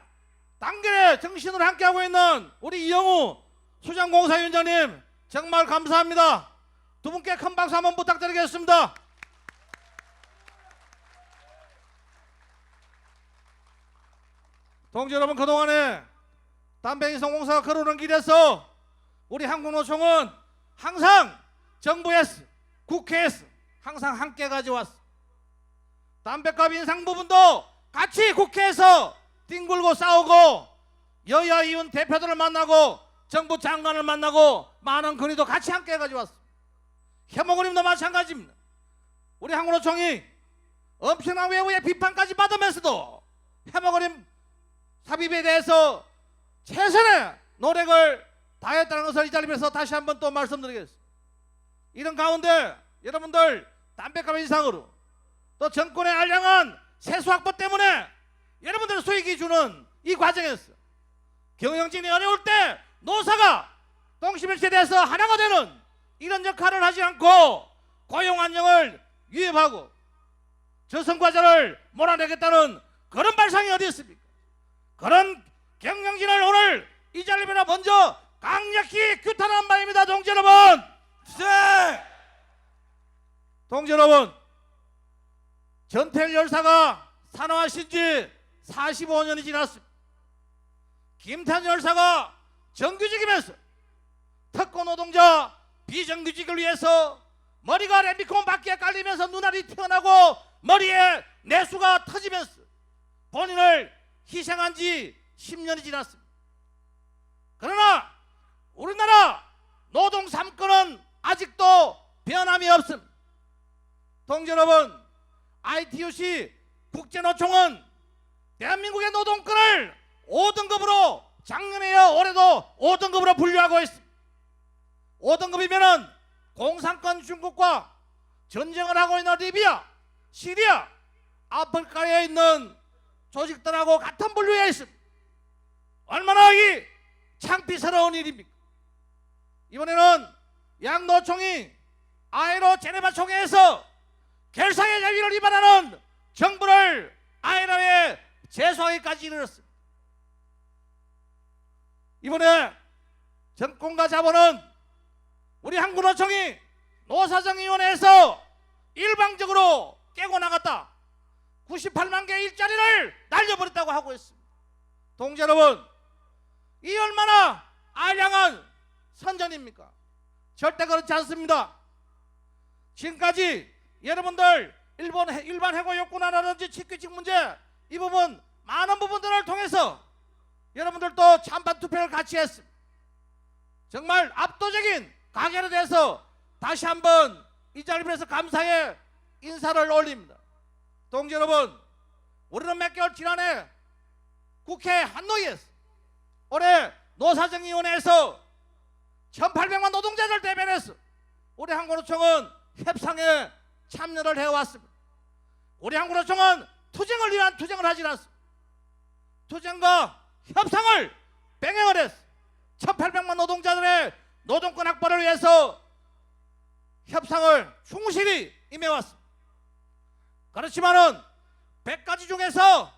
단결의 정신으로 함께하고 있는 우리 이영우 수장공사위원장님 정말 감사합니다. 두 분께 큰 박수 한번 부탁드리겠습니다. 동지 여러분, 그동안에 담배 인상공사가 걸어오는 길에서 우리 한국노총은 항상 정부에서 국회에서 항상 함께 가져왔어. 담배값 인상 부분도 같이 국회에서 뒹굴고 싸우고 여야 의원 대표들을 만나고 정부 장관을 만나고 많은 건의도 같이 함께 가져왔어. 해먹으림도 마찬가지입니다. 우리 한국노총이 엄청난 외부의 비판까지 받으면서도 해먹으림 삽입에 대해서 최선의 노력을 다했다는 것을 이 자리에서 다시 한번 또 말씀드리겠습니다. 이런 가운데 여러분들 담배값 인상으로 또 정권의 알량한 세수확보 때문에 여러분들 수익이 주는 이 과정에서 경영진이 어려울 때 노사가 동시밀체돼서 하나가 되는 이런 역할을 하지 않고 고용 안정을 위협하고 저성과자를 몰아내겠다는 그런 발상이 어디 있습니까? 그런 경영진을 오늘 이 자리에서 먼저 강력히 규탄한 바입니다. 동지 여러분, 투쟁! 동지 여러분, 전태일 열사가 산화하신 지 45년이 지났습니다. 김태환 열사가 정규직이면서 특고 노동자 비정규직을 위해서 머리가 램비콘 바퀴에 깔리면서 눈알이 튀어나고 머리에 내수가 터지면서 본인을 희생한 지 10년이 지났습니다. 그러나 우리나라 노동 3권은 아직도 변함이 없습니다. 동지 여러분, ITUC 국제노총은 대한민국의 노동권을 5등급으로 작년에요 올해도 5등급으로 분류하고 있습니다. 5등급이면은 공산권 중국과 전쟁을 하고 있는 리비아, 시리아, 아프리카에 있는 조직들하고 같은 분류에 있습니다. 얼마나 이 창피스러운 일입니까? 이번에는 양노총이 아이로 제네바 총회에서 결사의 자유를 위반하는 정부를 아이라에 제소하기까지 이르렀습니다. 이번에 정권과 자본은 우리 한국노총이 노사정위원회에서 일방적으로 깨고 나갔다. 98만 개의 일자리를 날려버렸다고 하고 있습니다. 동지 여러분, 이 얼마나 알량한 선전입니까? 절대 그렇지 않습니다. 지금까지 여러분들 일반 해고 요건화라든지 취규칙 문제 이 부분 많은 부분들을 통해서 여러분들도 찬반 투표를 같이 했습니다. 정말 압도적인 가결에 대해서 다시 한번 이 자리를 빌어서 감사의 인사를 올립니다. 동지 여러분, 우리는 몇 개월 지난해 국회 한노위에서 올해 노사정위원회에서 1800만 노동자들 대변해서 우리 한국노총은 협상에 참여를 해왔습니다. 우리 한국노총은 투쟁을 위한 투쟁을 하지 않습니다. 투쟁과 협상을 병행을 해서 1800만 노동자들의 노동권 확보를 위해서 협상을 충실히 임해왔습니다. 그렇지만은 100가지 중에서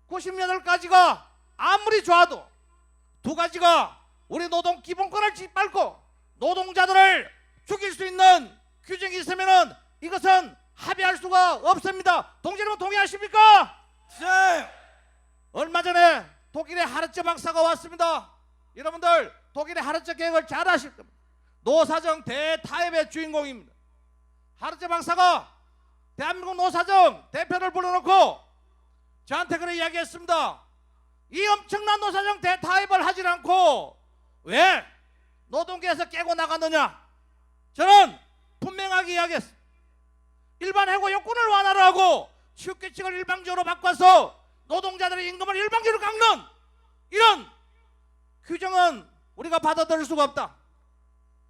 98가지가 아무리 좋아도 2가지가 우리 노동 기본권을 짓밟고 노동자들을 죽일 수 있는 규정이 있으면은 이것은 합의할 수가 없습니다. 동지 여러분 동의하십니까? 네. 얼마 전에 독일의 하르츠 박사가 왔습니다. 여러분들 독일의 하르츠 계획을 잘 아실 겁니다. 노사정 대타협의 주인공입니다. 하르츠 박사가 대한민국 노사정 대표를 불러놓고 저한테 그런 이야기했습니다. 이 엄청난 노사정 대타협을 하지 않고 왜 노동계에서 깨고 나갔느냐? 저는 분명하게 이야기했습니다. 일반 해고 요건을 완화를 하고 취업규칙을 일방적으로 바꿔서 노동자들의 임금을 일방적으로 깎는 이런 규정은 우리가 받아들일 수가 없다.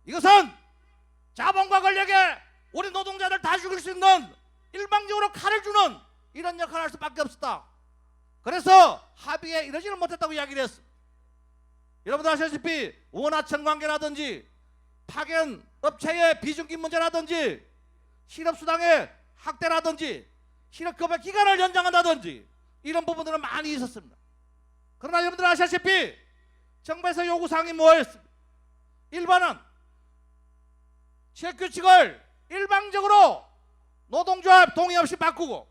이것은 자본과 권력에 우리 노동자들 다 죽일 수 있는 일방적으로 칼을 주는 이런 역할을 할 수밖에 없었다. 그래서 합의에 이르지를 못했다고 이야기를 했습니다. 여러분들 아시다시피 원하청 관계라든지 파견 업체의 비중기 문제라든지 실업수당의 확대라든지 실업급여 기간을 연장한다든지 이런 부분들은 많이 있었습니다. 그러나 여러분들 아시다시피 정부에서 요구사항이 뭐였습니까? 1번은 취업규칙을 일방적으로 노동조합 동의 없이 바꾸고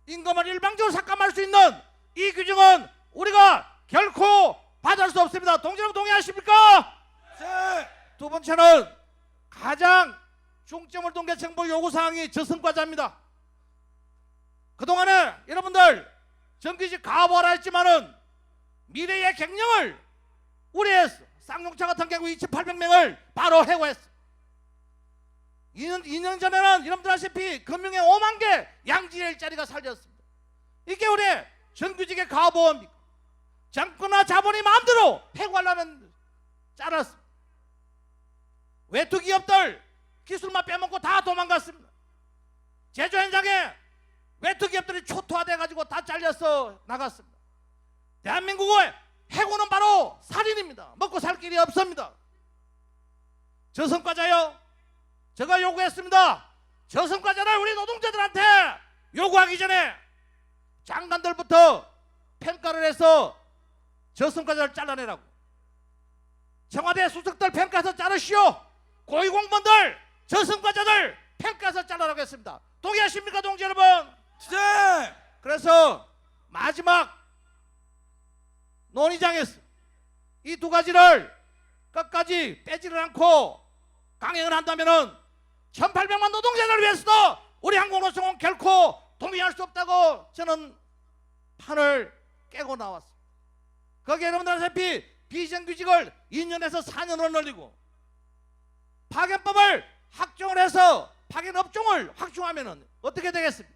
임금을 일방적으로 삭감할 수 있는 이 규정은 우리가 결코 받을 수 없습니다. 동지 여러분 동의하십니까? 네. 두 번째는 가장 중점을 둔 게 정부 요구사항이 저성과자입니다. 그동안에 여러분들 정규직 가업하라 했지만은 미래의 갱년을 우려했어. 쌍용차 같은 경우 2800명을 바로 해고했어. 2년 전에는 여러분들 아시다시피 금융에 5만 개 양질의 일자리가 살렸습니다. 이게 우리 정규직의 가보험입니까? 정권과 자본이 마음대로 해고하려면 잘랐습니다. 외투 기업들 기술만 빼먹고 다 도망갔습니다. 제조 현장에 외투 기업들이 초토화돼 가지고 다 잘려서 나갔습니다. 대한민국의 해고는 바로 살인입니다. 먹고 살 길이 없습니다. 저성과자요. 제가 요구했습니다. 저성과자를 우리 노동자들한테 요구하기 전에 장관들부터 평가를 해서 저성과자를 잘라내라고. 청와대 수석들 평가해서 자르시오. 고위공무원들 저성과자들 평가해서 잘라라고 했습니다. 동의하십니까 동지 여러분? 네. 그래서 마지막 논의장에서 이 2가지를 끝까지 빼지를 않고 강행을 한다면은 1800만 노동자들을 위해서도 우리 한국노총은 결코 동의할 수 없다고 저는 판을 깨고 나왔습니다. 거기에 여러분들 아시다시피 비정규직을 2년에서 4년을 늘리고 파견법을 확정을 해서 파견업종을 확충하면은 어떻게 되겠습니까?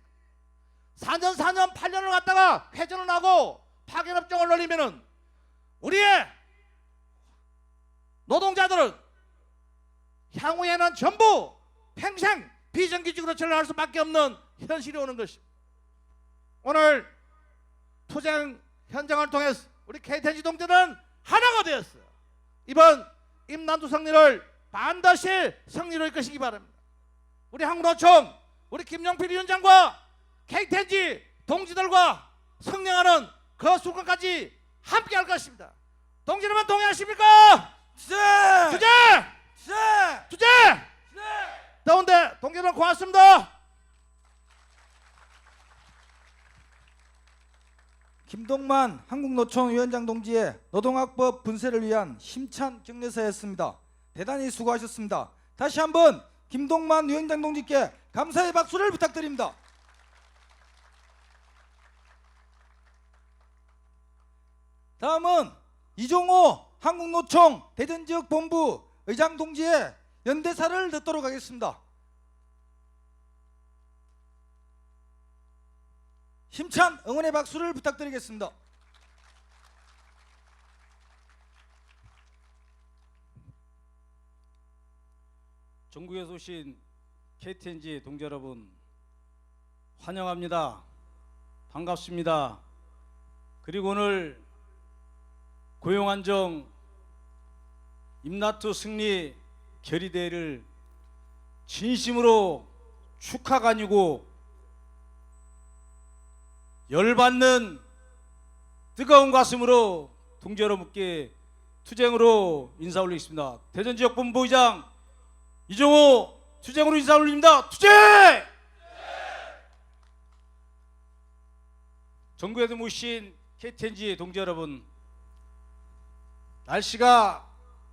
4년 8년을 갖다가 회전을 하고 파견업종을 늘리면은 우리의 노동자들은 향후에는 전부 평생 비정규직으로 전락할 수밖에 없는 현실이 오는 것입니다. 오늘 투쟁 현장을 통해서 우리 KTNG 동지는 하나가 되었어요. 이번 임난두 승리를 반드시 승리로 이끄시기 바랍니다. 우리 한국노총 우리 김용필 위원장과 KTNG 동지들과 승리하는 그 순간까지 함께 할 것입니다. 동지 여러분 동의하십니까? 투쟁! 투쟁! 투쟁! 투쟁! 더운데 동지 여러분 고맙습니다. 김동만 한국노총 위원장 동지의 노동학법 분쇄를 위한 힘찬 격려사였습니다. 대단히 수고하셨습니다. 다시 한번 김동만 위원장 동지께 감사의 박수를 부탁드립니다. 다음은 이종호 한국노총 대전지역본부 의장 동지의 연대사를 듣도록 하겠습니다. 힘찬 응원의 박수를 부탁드리겠습니다. 전국에서 오신 KTNG 동지 여러분 환영합니다. 반갑습니다. 그리고 오늘 고용안정 임나투 승리 결의대회를 진심으로 축하가 아니고 열받는 뜨거운 가슴으로 동지 여러분께 투쟁으로 인사 올리겠습니다. 대전지역본부 의장 이종호 투쟁으로 인사 올립니다. 투쟁! 전국에도 모신 KTNG 동지 여러분, 날씨가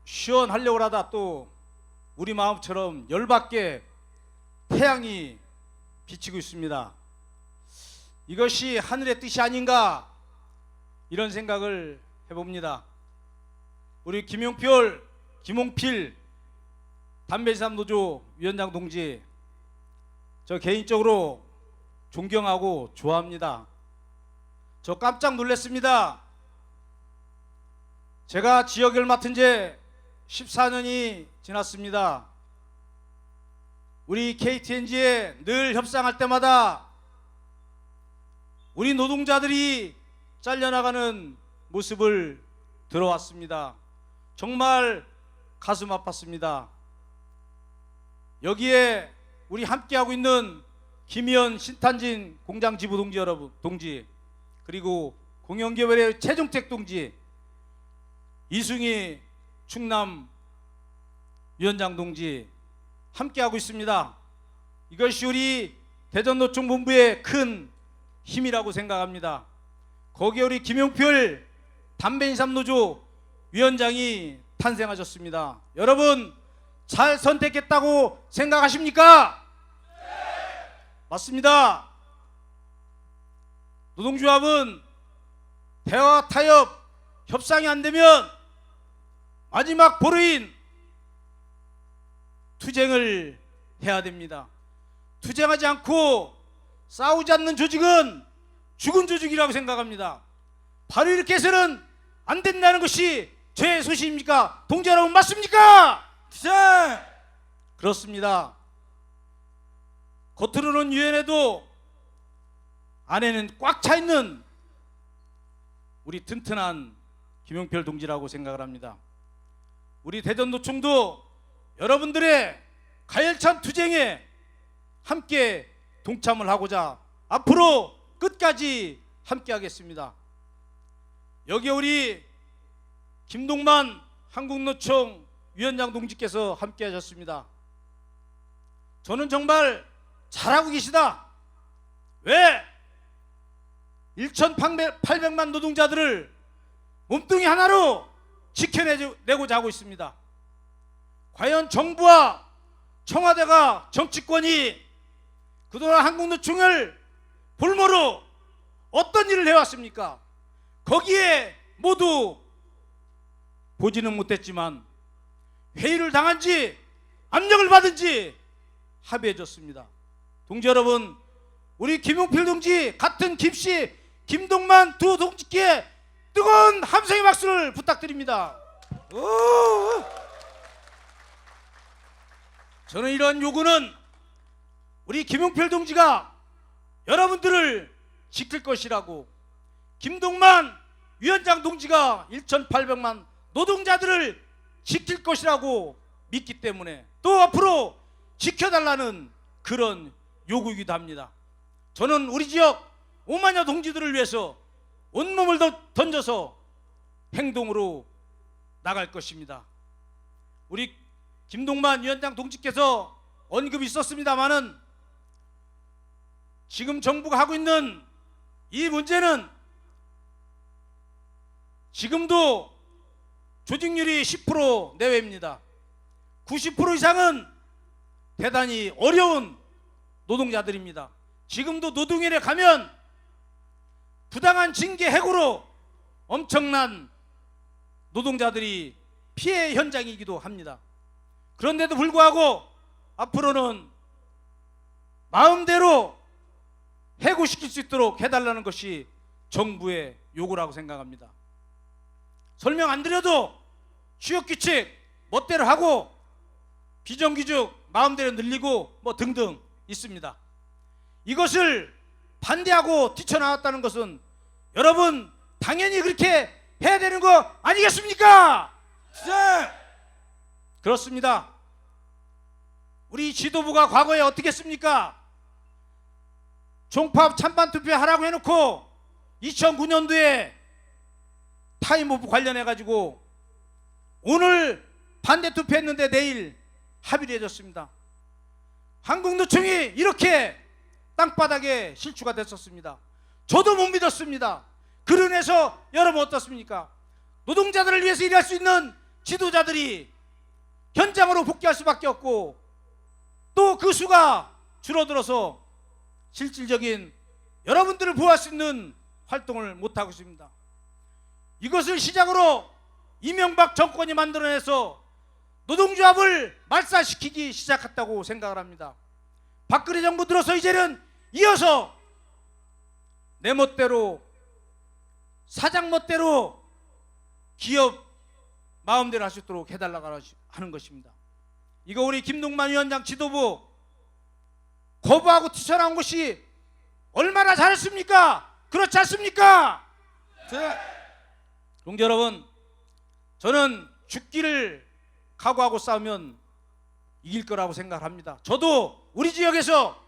시원하려고 하다 또 우리 마음처럼 열받게 태양이 비치고 있습니다. 이것이 하늘의 뜻이 아닌가 이런 생각을 해봅니다. 우리 김용필 담배삼노조 위원장 동지, 저 개인적으로 존경하고 좋아합니다. 저 깜짝 놀랐습니다. 제가 지역을 맡은 지 14년이 지났습니다. 우리 KTNG에 늘 협상할 때마다 우리 노동자들이 잘려나가는 모습을 들어왔습니다. 정말 가슴 아팠습니다. 여기에 우리 함께하고 있는 김희연 신탄진 공장지부 동지 여러분, 동지, 그리고 공영계열의 최종택 동지, 이승희 충남 위원장 동지 함께하고 있습니다. 이것이 우리 대전노총본부의 큰 힘이라고 생각합니다. 거기에 우리 김용필 담배인삼노조 위원장이 탄생하셨습니다. 여러분 잘 선택했다고 생각하십니까? 네. 맞습니다. 노동조합은 대화, 타협, 협상이 안 되면 마지막 보루인 투쟁을 해야 됩니다. 투쟁하지 않고 싸우지 않는 조직은 죽은 조직이라고 생각합니다. 바로 이렇게 해서는 안 된다는 것이 제 소신입니까? 동지 여러분 맞습니까? 투쟁! 그렇습니다. 겉으로는 유연해도 안에는 꽉 차 있는 우리 튼튼한 김용필 동지라고 생각을 합니다. 우리 대전노총도 여러분들의 가열찬 투쟁에 함께 동참을 하고자 앞으로 끝까지 함께 하겠습니다. 여기 우리 김동만 한국노총 위원장 동지께서 함께 하셨습니다. 저는 정말 잘하고 계시다. 왜? 1,800만 노동자들을 몸뚱이 하나로 지켜내고자 하고 있습니다. 과연 정부와 청와대가, 정치권이 그동안 한국노총을 볼모로 어떤 일을 해왔습니까? 거기에 모두 보지는 못했지만 회의를 당한지 압력을 받은지 합의해줬습니다. 동지 여러분, 우리 김용필 동지, 같은 김씨, 김동만 두 동지께 뜨거운 함성의 박수를 부탁드립니다. 저는 이런 요구는 우리 김용필 동지가 여러분들을 지킬 것이라고, 김동만 위원장 동지가 1,800만 노동자들을 지킬 것이라고 믿기 때문에 또 앞으로 지켜달라는 그런 요구이기도 합니다. 저는 우리 지역 5만여 동지들을 위해서 온몸을 던져서 행동으로 나갈 것입니다. 우리 김동만 위원장 동지께서 언급이 있었습니다마는 지금 정부가 하고 있는 이 문제는 지금도 조직률이 10% 내외입니다. 90% 이상은 대단히 어려운 노동자들입니다. 지금도 노동위원회 가면 부당한 징계 해고로 엄청난 노동자들이 피해 현장이기도 합니다. 그런데도 불구하고 앞으로는 마음대로 해고시킬 수 있도록 해달라는 것이 정부의 요구라고 생각합니다. 설명 안 드려도 취업규칙 멋대로 하고 비정규직 마음대로 늘리고 뭐 등등 있습니다. 이것을 반대하고 뛰쳐나왔다는 것은 여러분 당연히 그렇게 해야 되는 거 아니겠습니까? 네. 그렇습니다. 우리 지도부가 과거에 어떻게 했습니까? 종합 찬반 투표 하라고 해놓고 2009년도에 타임오프 관련해 가지고 오늘 반대 투표했는데 내일 합의를 해줬습니다. 한국노총이 이렇게 땅바닥에 실추가 됐었습니다. 저도 못 믿었습니다. 그런해서 여러분 어떻습니까? 노동자들을 위해서 일할 수 있는 지도자들이 현장으로 복귀할 수밖에 없고 또 그 수가 줄어들어서 실질적인 여러분들을 보호할 수 있는 활동을 못하고 있습니다. 이것을 시작으로 이명박 정권이 만들어내서 노동조합을 말살시키기 시작했다고 생각을 합니다. 박근혜 정부 들어서 이제는 이어서 내 멋대로 사장 멋대로 기업 마음대로 할 수 있도록 해달라고 하는 것입니다. 이거 우리 김동만 위원장 지도부 거부하고 뛰쳐나온 것이 얼마나 잘했습니까? 그렇지 않습니까? 네. 동지 여러분, 저는 죽기를 각오하고 싸우면 이길 거라고 생각합니다. 저도 우리 지역에서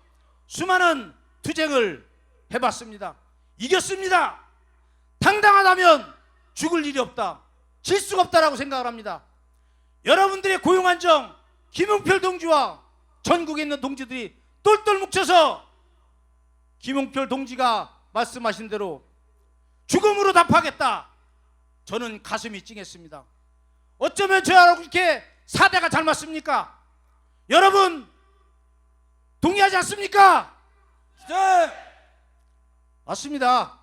수많은 투쟁을 해봤습니다. 이겼습니다. 당당하다면 죽을 일이 없다, 질 수가 없다라고 생각을 합니다. 여러분들의 고용안정, 김용필 동지와 전국에 있는 동지들이 똘똘 뭉쳐서 김용필 동지가 말씀하신 대로 죽음으로 답하겠다. 저는 가슴이 찡했습니다. 어쩌면 저하고 이렇게 사대가 잘 맞습니까? 여러분 동의하지 않습니까? 네. 맞습니다.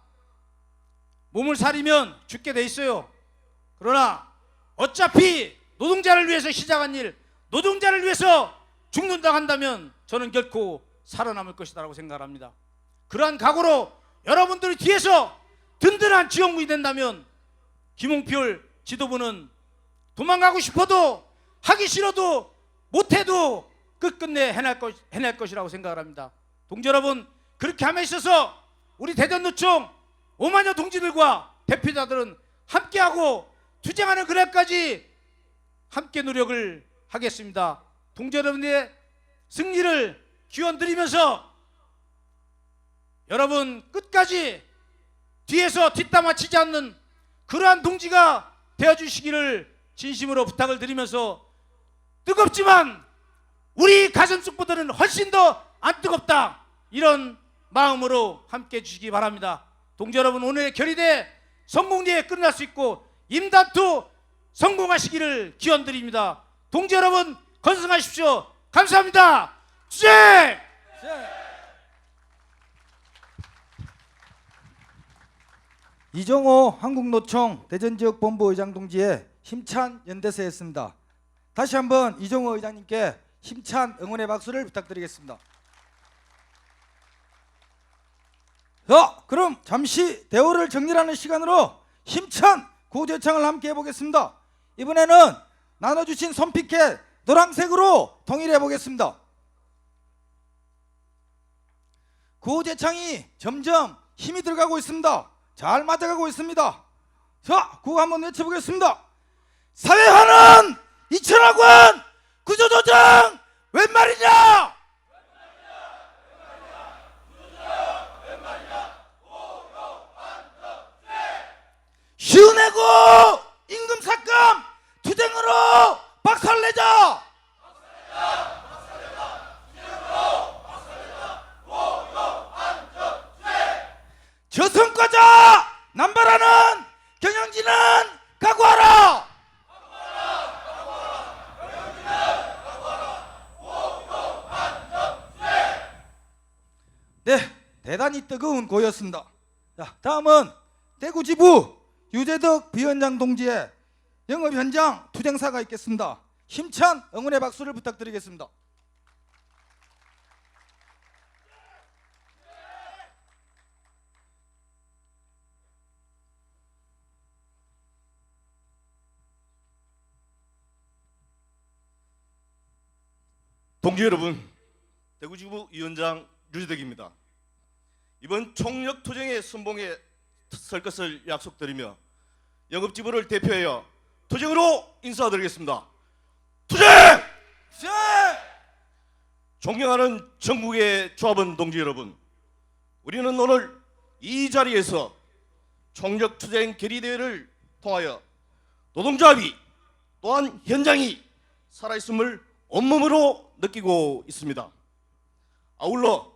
몸을 사리면 죽게 돼 있어요. 그러나 어차피 노동자를 위해서 시작한 일, 노동자를 위해서 죽는다 한다면 저는 결코 살아남을 것이라고 생각합니다. 그러한 각오로 여러분들이 뒤에서 든든한 지원군이 된다면 김용필 지도부는 도망가고 싶어도 하기 싫어도 못해도 끝끝내 해낼 것이라고 생각을 합니다. 동지 여러분, 그렇게 함에 있어서 우리 대전노총 5만여 동지들과 대표자들은 함께하고 투쟁하는 그날까지 함께 노력을 하겠습니다. 동지 여러분의 승리를 기원드리면서 여러분 끝까지 뒤에서 뒷담화 치지 않는 그러한 동지가 되어주시기를 진심으로 부탁을 드리면서 뜨겁지만 우리 가슴속보다는 훨씬 더 안 뜨겁다, 이런 마음으로 함께 해주시기 바랍니다. 동지 여러분, 오늘의 결의대 성공리에 끝날 수 있고 임단투 성공하시기를 기원드립니다. 동지 여러분 건승하십시오. 감사합니다. 주제! 이정호 한국노총 대전지역본부 의장 동지의 힘찬 연대사였습니다. 다시 한번 이정호 의장님께 힘찬 응원의 박수를 부탁드리겠습니다. 자, 그럼 잠시 대화를 정리하는 시간으로 힘찬 구호제창을 함께 해보겠습니다. 이번에는 나눠주신 손피켓 노란색으로 통일해 보겠습니다. 구호제창이 점점 힘이 들어가고 있습니다. 잘 맞아가고 있습니다. 자, 그거 한번 외쳐보겠습니다. 사회화는 2천억 원 구조조정 웬 말이냐? 시은해고 임금 삭감 투쟁으로 박살내자. 저성과자 남발하는 경영진은 각오하라. 네, 대단히 뜨거운 고였습니다. 자, 다음은 대구지부 유재덕 비원장 동지의 영업 현장 투쟁사가 있겠습니다. 힘찬 응원의 박수를 부탁드리겠습니다. 동지 여러분, 대구지부 위원장 유재덕입니다. 이번 총력 투쟁의 선봉에 설 것을 약속드리며 영업지부를 대표하여 투쟁으로 인사드리겠습니다. 투쟁! 네! 존경하는 전국의 조합원 동지 여러분, 우리는 오늘 이 자리에서 총력 투쟁 결의대회를 통하여 노동조합이 또한 현장이 살아있음을 온몸으로 느끼고 있습니다. 아울러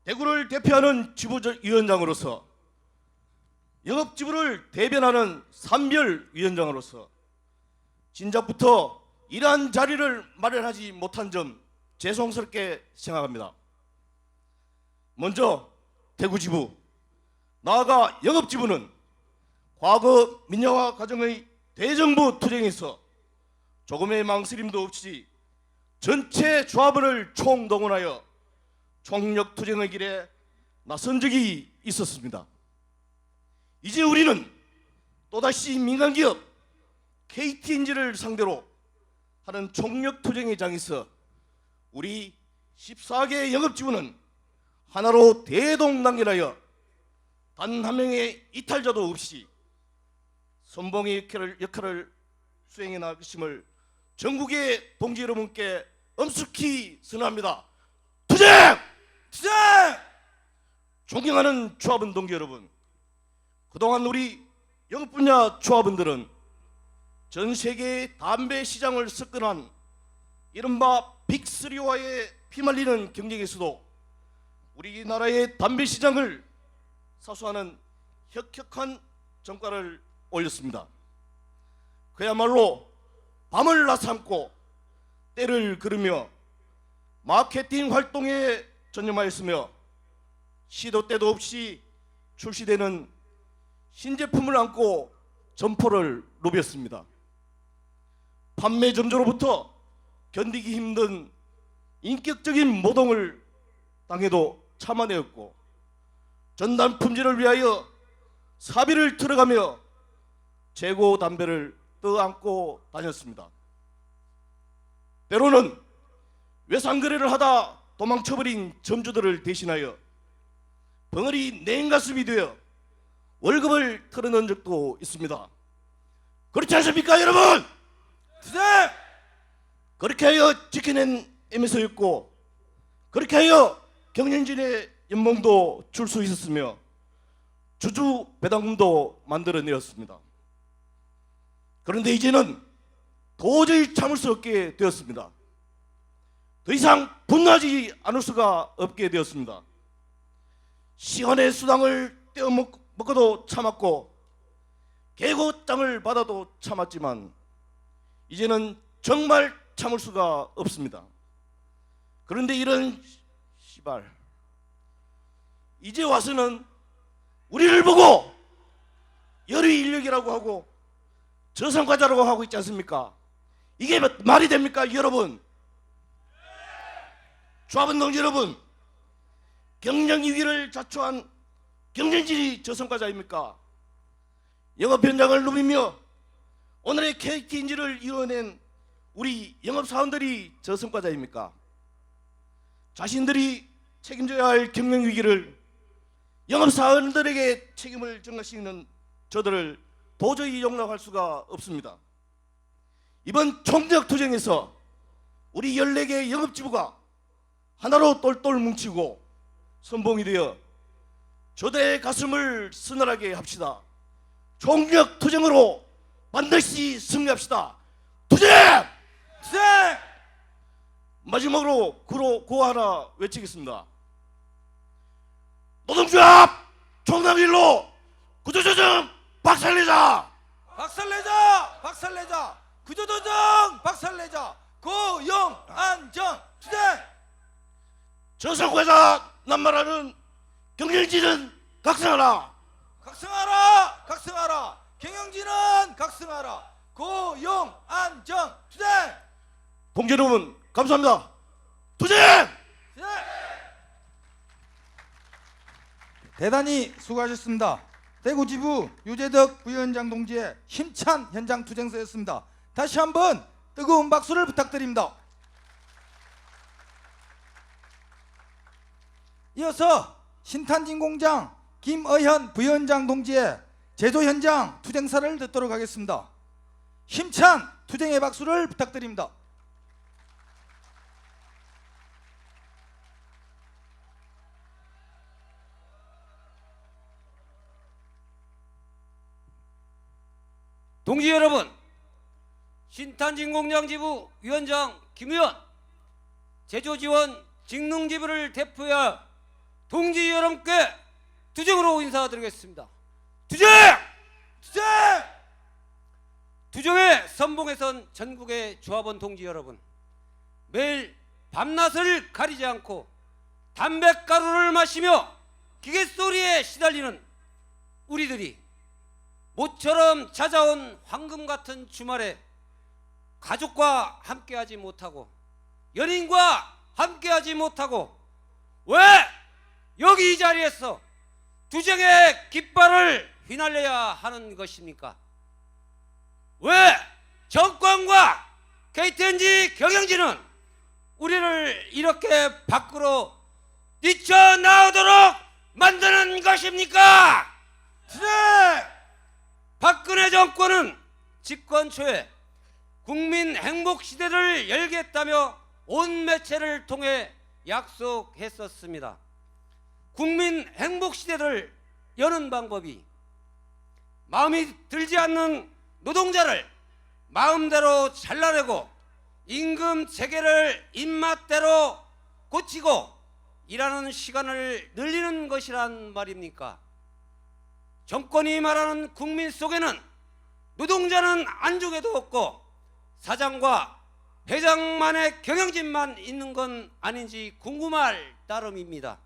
대구를 대표하는 지부위원장으로서 영업지부를 대변하는 산별위원장으로서 진작부터 이러한 자리를 마련하지 못한 점 죄송스럽게 생각합니다. 먼저 대구지부, 나아가 영업지부는 과거 민영화 과정의 대정부 투쟁에서 조금의 망설임도 없이 전체 조합원을 총동원하여 총력 투쟁의 길에 나선 적이 있었습니다. 이제 우리는 또다시 민간기업 KTNG를 상대로 하는 총력 투쟁의 장에서 우리 14개 영업지부는 하나로 대동단결하여 단 한 명의 이탈자도 없이 선봉의 역할을 수행해 나갈 것임을 전국의 동지 여러분께 엄숙히 선언합니다. 투쟁! 투쟁! 존경하는 조합원 동지 여러분, 그동안 우리 영업 분야 조합원들은 전 세계의 담배 시장을 석권한 이른바 빅3와의 피말리는 경쟁에서도 우리나라의 담배 시장을 사수하는 혁혁한 성과를 올렸습니다. 그야말로 밤을 나삼고 때를 걸으며 마케팅 활동에 전념하였으며 시도 때도 없이 출시되는 신제품을 안고 점포를 누볐습니다. 판매 점주로부터 견디기 힘든 인격적인 모동을 당해도 참아내었고 전담 품질을 위하여 사비를 들어가며 재고 담배를 떠안고 다녔습니다. 때로는 외상거래를 하다 도망쳐버린 점주들을 대신하여 벙어리 냉가슴이 되어 월급을 털어넣은 적도 있습니다. 그렇지 않습니까 여러분? 투쟁! 그렇게 하여 지켜낸 MS였고 그렇게 하여 경영진의 연봉도 줄 수 있었으며 주주 배당금도 만들어내었습니다. 그런데 이제는 도저히 참을 수 없게 되었습니다. 더 이상 분노하지 않을 수가 없게 되었습니다. 시간의 수당을 떼어먹고도 참았고 개고장을 받아도 참았지만 이제는 정말 참을 수가 없습니다. 그런데 이런 시발 이제 와서는 우리를 보고 열의인력이라고 하고 저성과자라고 하고 있지 않습니까? 이게 말이 됩니까 여러분? 조합원 동지 여러분, 경영 위기를 자초한 경영진이 저성과자입니까? 영업 현장을 누비며 오늘의 KTNG를 이뤄낸 우리 영업사원들이 저성과자입니까? 자신들이 책임져야 할 경영 위기를 영업사원들에게 책임을 전가시키는 저들을 도저히 용납할 수가 없습니다. 이번 총력 투쟁에서 우리 14개 영업지부가 하나로 똘똘 뭉치고 선봉이 되어 저대의 가슴을 서늘하게 합시다. 총력 투쟁으로 반드시 승리합시다. 투쟁! 투쟁! 마지막으로 구호 하나 외치겠습니다. 노동조합 총당일로 구조조정 박살내자! 박살내자! 박살내자! 구조조정 박살내자! 고용안정 투쟁! 저성과자 남말하는 경쟁지는 각성하라! 각성하라! 각성하라! 경영진은 각성하라! 고용안정 투쟁! 동지 여러분 감사합니다. 투쟁! 투쟁! 대단히 수고하셨습니다. 대구지부 유재덕 부위원장 동지의 힘찬 현장 투쟁서였습니다. 다시 한번 뜨거운 박수를 부탁드립니다. 이어서 신탄진공장 김어현 부위원장 동지의 제조 현장 투쟁사를 듣도록 하겠습니다. 힘찬 투쟁의 박수를 부탁드립니다. 동지 여러분, 신탄진공장 지부 위원장 김의원, 제조지원 직능지부를 대표하여 동지 여러분께 투쟁으로 인사드리겠습니다. 투쟁! 투쟁! 투쟁의 선봉에 선 전국의 조합원 동지 여러분, 매일 밤낮을 가리지 않고 담뱃가루를 마시며 기계 소리에 시달리는 우리들이 모처럼 찾아온 황금 같은 주말에 가족과 함께하지 못하고 연인과 함께하지 못하고 왜 여기 이 자리에서 투쟁의 깃발을 휘날려야 하는 것입니까? 왜 정권과 KTNG 경영진은 우리를 이렇게 밖으로 뛰쳐나오도록 만드는 것입니까? 투쟁! 박근혜 정권은 집권 초에 국민 행복 시대를 열겠다며 온 매체를 통해 약속했었습니다. 국민 행복 시대를 여는 방법이 마음이 들지 않는 노동자를 마음대로 잘라내고 임금 체계를 입맛대로 고치고 일하는 시간을 늘리는 것이란 말입니까? 정권이 말하는 국민 속에는 노동자는 안쪽에도 없고 사장과 회장만의 경영진만 있는 건 아닌지 궁금할 따름입니다.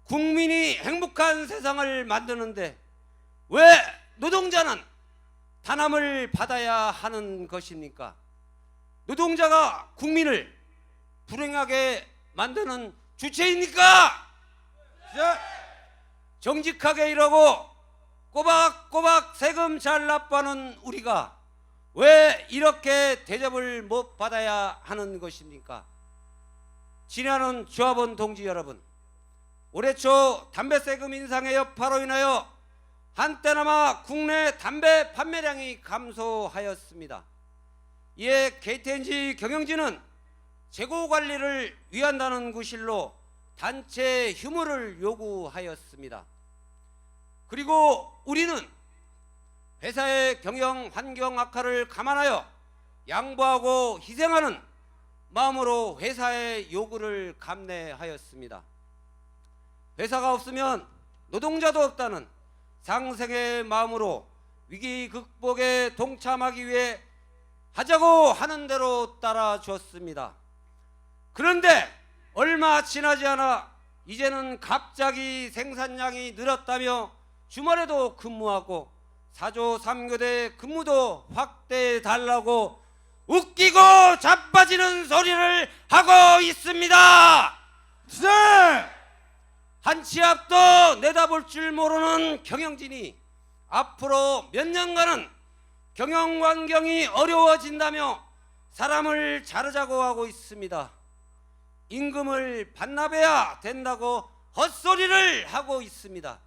국민이 행복한 세상을 만드는데 왜 노동자는 탄압을 받아야 하는 것입니까? 노동자가 국민을 불행하게 만드는 주체입니까? 정직하게 일하고 꼬박꼬박 세금 잘 납부하는 우리가 왜 이렇게 대접을 못 받아야 하는 것입니까? 지나는 조합원 동지 여러분, 올해 초 담배 세금 인상의 여파로 인하여 한때나마 국내 담배 판매량이 감소하였습니다. 이에 KTNG 경영진은 재고 관리를 위한다는 구실로 단체 휴무를 요구하였습니다. 그리고 우리는 회사의 경영 환경 악화를 감안하여 양보하고 희생하는 마음으로 회사의 요구를 감내하였습니다. 회사가 없으면 노동자도 없다는 상생의 마음으로 위기 극복에 동참하기 위해 하자고 하는 대로 따라줬습니다. 그런데 얼마 지나지 않아 이제는 갑자기 생산량이 늘었다며 주말에도 근무하고 4조 3교대 근무도 확대해달라고 웃기고 자빠지는 소리를 하고 있습니다. 투쟁! 한 치 앞도 내다볼 줄 모르는 경영진이 앞으로 몇 년간은 경영 환경이 어려워진다며 사람을 자르자고 하고 있습니다. 임금을 반납해야 된다고 헛소리를 하고 있습니다.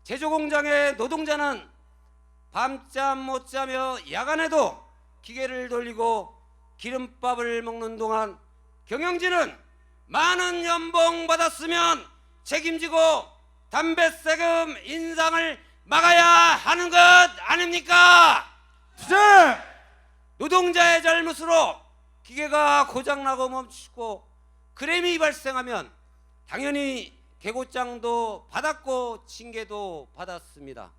제조공장의 노동자는 밤잠 못 자며 야간에도 기계를 돌리고 기름밥을 먹는 동안 경영진은 많은 연봉 받았으면 책임지고 담배 세금 인상을 막아야 하는 것 아닙니까? 투쟁! 노동자의 잘못으로 기계가 고장나고 멈추고 크레임이 발생하면 당연히 개고장도 받았고 징계도 받았습니다.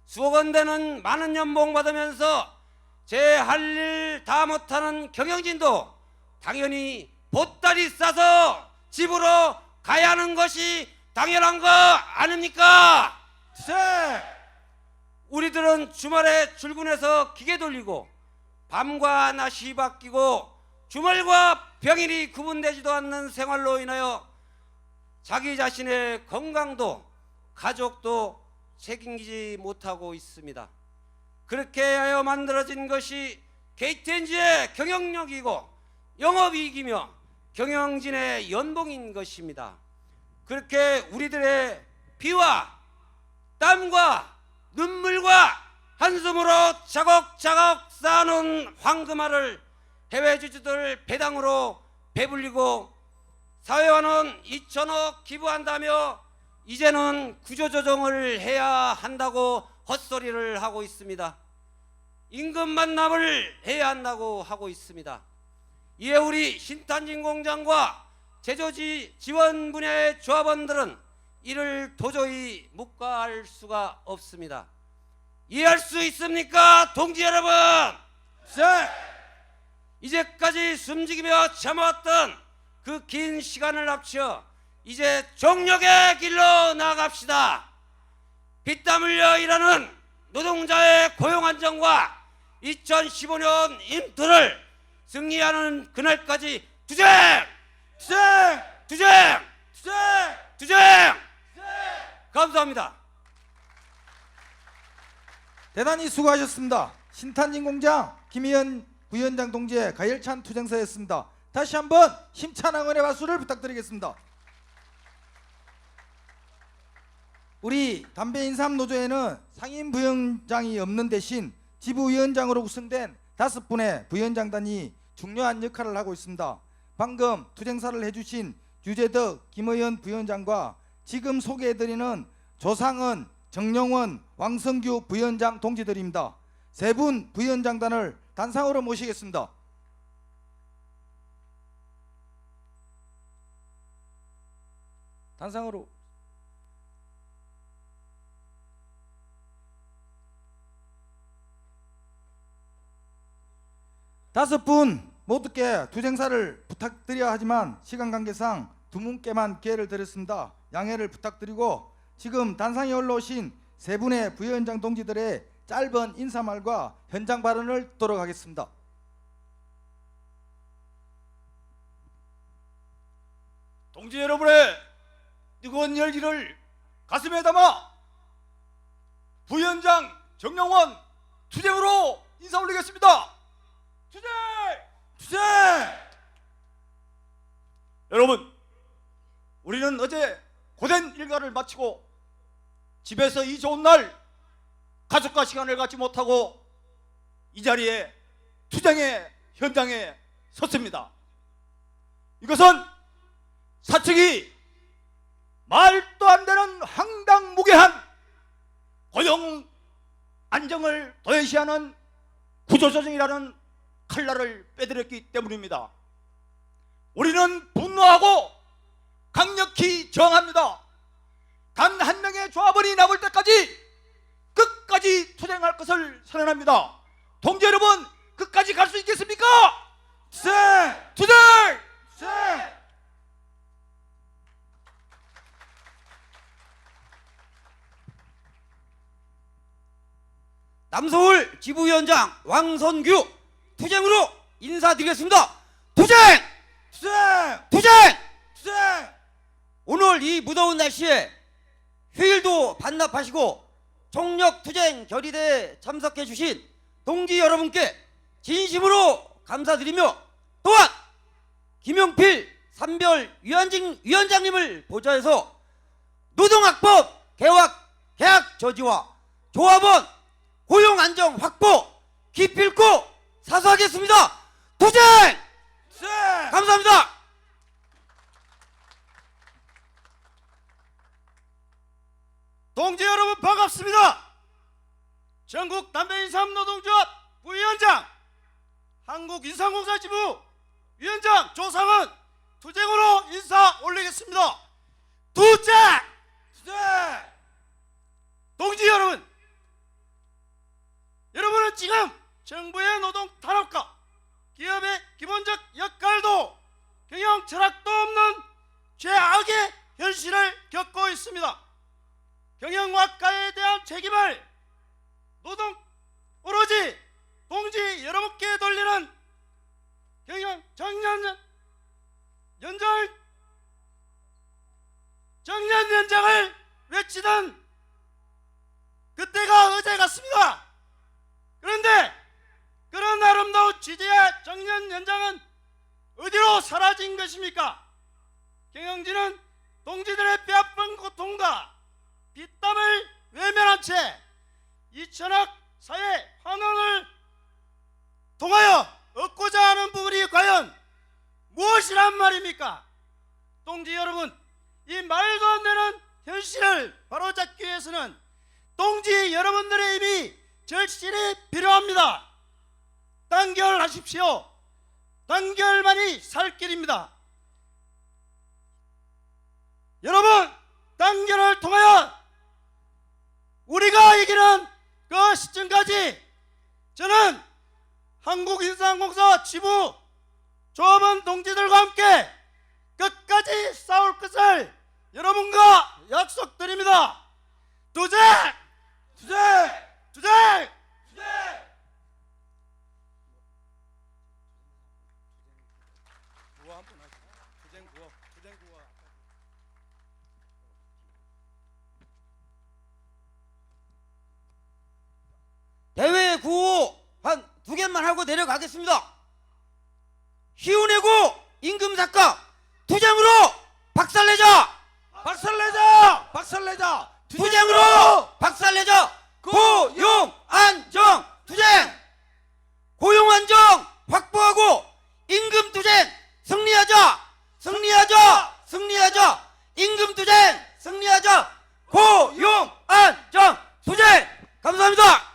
수억 원 되는 많은 연봉 받으면서 제 할 일 다 못하는 경영진도 당연히 보따리 싸서 집으로 가야 하는 것이 당연한 거 아닙니까? 투쟁! 우리들은 주말에 출근해서 기계 돌리고 밤과 낮이 바뀌고 주말과 평일이 구분되지도 않는 생활로 인하여 자기 자신의 건강도 가족도 책임지지 못하고 있습니다. 그렇게 하여 만들어진 것이 KTNG의 경영력이고 영업이익이며 경영진의 연봉인 것입니다. 그렇게 우리들의 피와 땀과 눈물과 한숨으로 자곡자곡 쌓아놓은 황금알을 해외 주주들 배당으로 배불리고 사회화는 2천억 기부한다며 이제는 구조조정을 해야 한다고 헛소리를 하고 있습니다. 임금 반납을 해야 한다고 하고 있습니다. 이에 우리 신탄진 공장과 제조지 지원 분야의 조합원들은 이를 도저히 묵과할 수가 없습니다. 이해할 수 있습니까, 동지 여러분? 투쟁! 이제까지 숨죽이며 참아왔던 그 긴 시간을 합쳐 이제 정력의 길로 나아갑시다. 피땀 흘려 일하는 노동자의 고용 안정과 2015년 인투를 승리하는 그날까지 투쟁! 투쟁! 투쟁! 투쟁! 투쟁! 감사합니다. 대단히 수고하셨습니다. 신탄진 공장 김희연 부위원장 동지의 가열찬 투쟁서였습니다. 다시 한번 힘찬 응원의 박수를 부탁드리겠습니다. 우리 담배인삼 노조에는 상임 부위원장이 없는 대신 지부위원장으로 구성된 5분의 부위원장단이 중요한 역할을 하고 있습니다. 방금 투쟁사를 해주신 유재덕 김의연 부위원장과 지금 소개해드리는 조상은, 정영원, 왕성규 부위원장 동지들입니다. 3분 부위원장단을 단상으로 모시겠습니다. 단상으로. 다섯 분 모두께 투쟁사를 부탁드려야 하지만 시간 관계상 2분께만 기회를 드렸습니다. 양해를 부탁드리고 지금 단상에 올라오신 3분의 부위원장 동지들의 짧은 인사말과 현장 발언을 듣도록 하겠습니다. 동지 여러분의 뜨거운 열기를 가슴에 담아 부위원장 정영원 투쟁으로 인사 올리겠습니다. 투쟁! 투쟁! 여러분, 우리는 어제 고된 일과를 마치고 집에서 이 좋은 날 가족과 시간을 갖지 못하고 이 자리에 투쟁의 현장에 섰습니다. 이것은 사측이 말도 안 되는 황당무계한 고용 안정을 도외시하는 구조조정이라는 칼날을 빼들였기 때문입니다. 우리는 분노하고 강력히 저항합니다. 단 한 명의 조합원이 남을 때까지 끝까지 투쟁할 것을 선언합니다. 동지 여러분, 끝까지 갈 수 있겠습니까? 투쟁! 투쟁! 투쟁! 남서울 지부위원장 왕선규 투쟁으로 인사드리겠습니다. 투쟁! 투쟁! 투쟁! 투쟁! 오늘 이 무더운 날씨에 휴일도 반납하시고 총력 투쟁 결의대에 참석해 주신 동지 여러분께 진심으로 감사드리며 또한 김용필 산별위원장님을 보좌해서 노동학법 개혁 저지와 조합원 고용 안정 확보 기필코 사수하겠습니다. 투쟁! 감사합니다. 동지 여러분 반갑습니다. 전국 담배인삼 노동조합 부위원장, 한국인삼공사 지부 위원장 조상은 투쟁으로 인사 올리겠습니다. 투쟁! 동지 여러분, 여러분은 지금 정부의 노동 탄압과 기업의 기본적 역할도 경영 철학도 없는 최악의 현실을 겪고 있습니다. 경영학과에 대한 책임을 오로지 동지 여러분께 돌리는 경영 정년연장을 외치던 그때가 어제 같습니다. 그런데 그런 아름다운 취지의 정년연장은 어디로 사라진 것입니까? 경영진은 동지들의 뼈아픈 고통과 빗땀을 외면한 채 2천억 사회 환원을 통하여 얻고자 하는 부분이 과연 무엇이란 말입니까? 동지 여러분, 이 말도 안 되는 현실을 바로잡기 위해서는 동지 여러분들의 힘이 절실히 필요합니다. 단결하십시오. 단결만이 살 길입니다. 여러분, 단결을 통하여 우리가 이기는 그 시점까지 저는 한국인삼공사 지부 조합원 동지들과 함께 끝까지 싸울 것을 여러분과 약속드립니다. 투쟁! 투쟁! 투쟁! 대회 구호 한 2개만 하고 내려가겠습니다. 희운내고 임금 삭감 투쟁으로 박살내자. 박살내자! 박살내자! 투쟁으로 박살내자. 고용 안정 투쟁. 고용 안정 확보하고 임금 투쟁 승리하자. 승리하자. 승리하자. 임금 투쟁 승리하자. 고용 안정 투쟁. 감사합니다.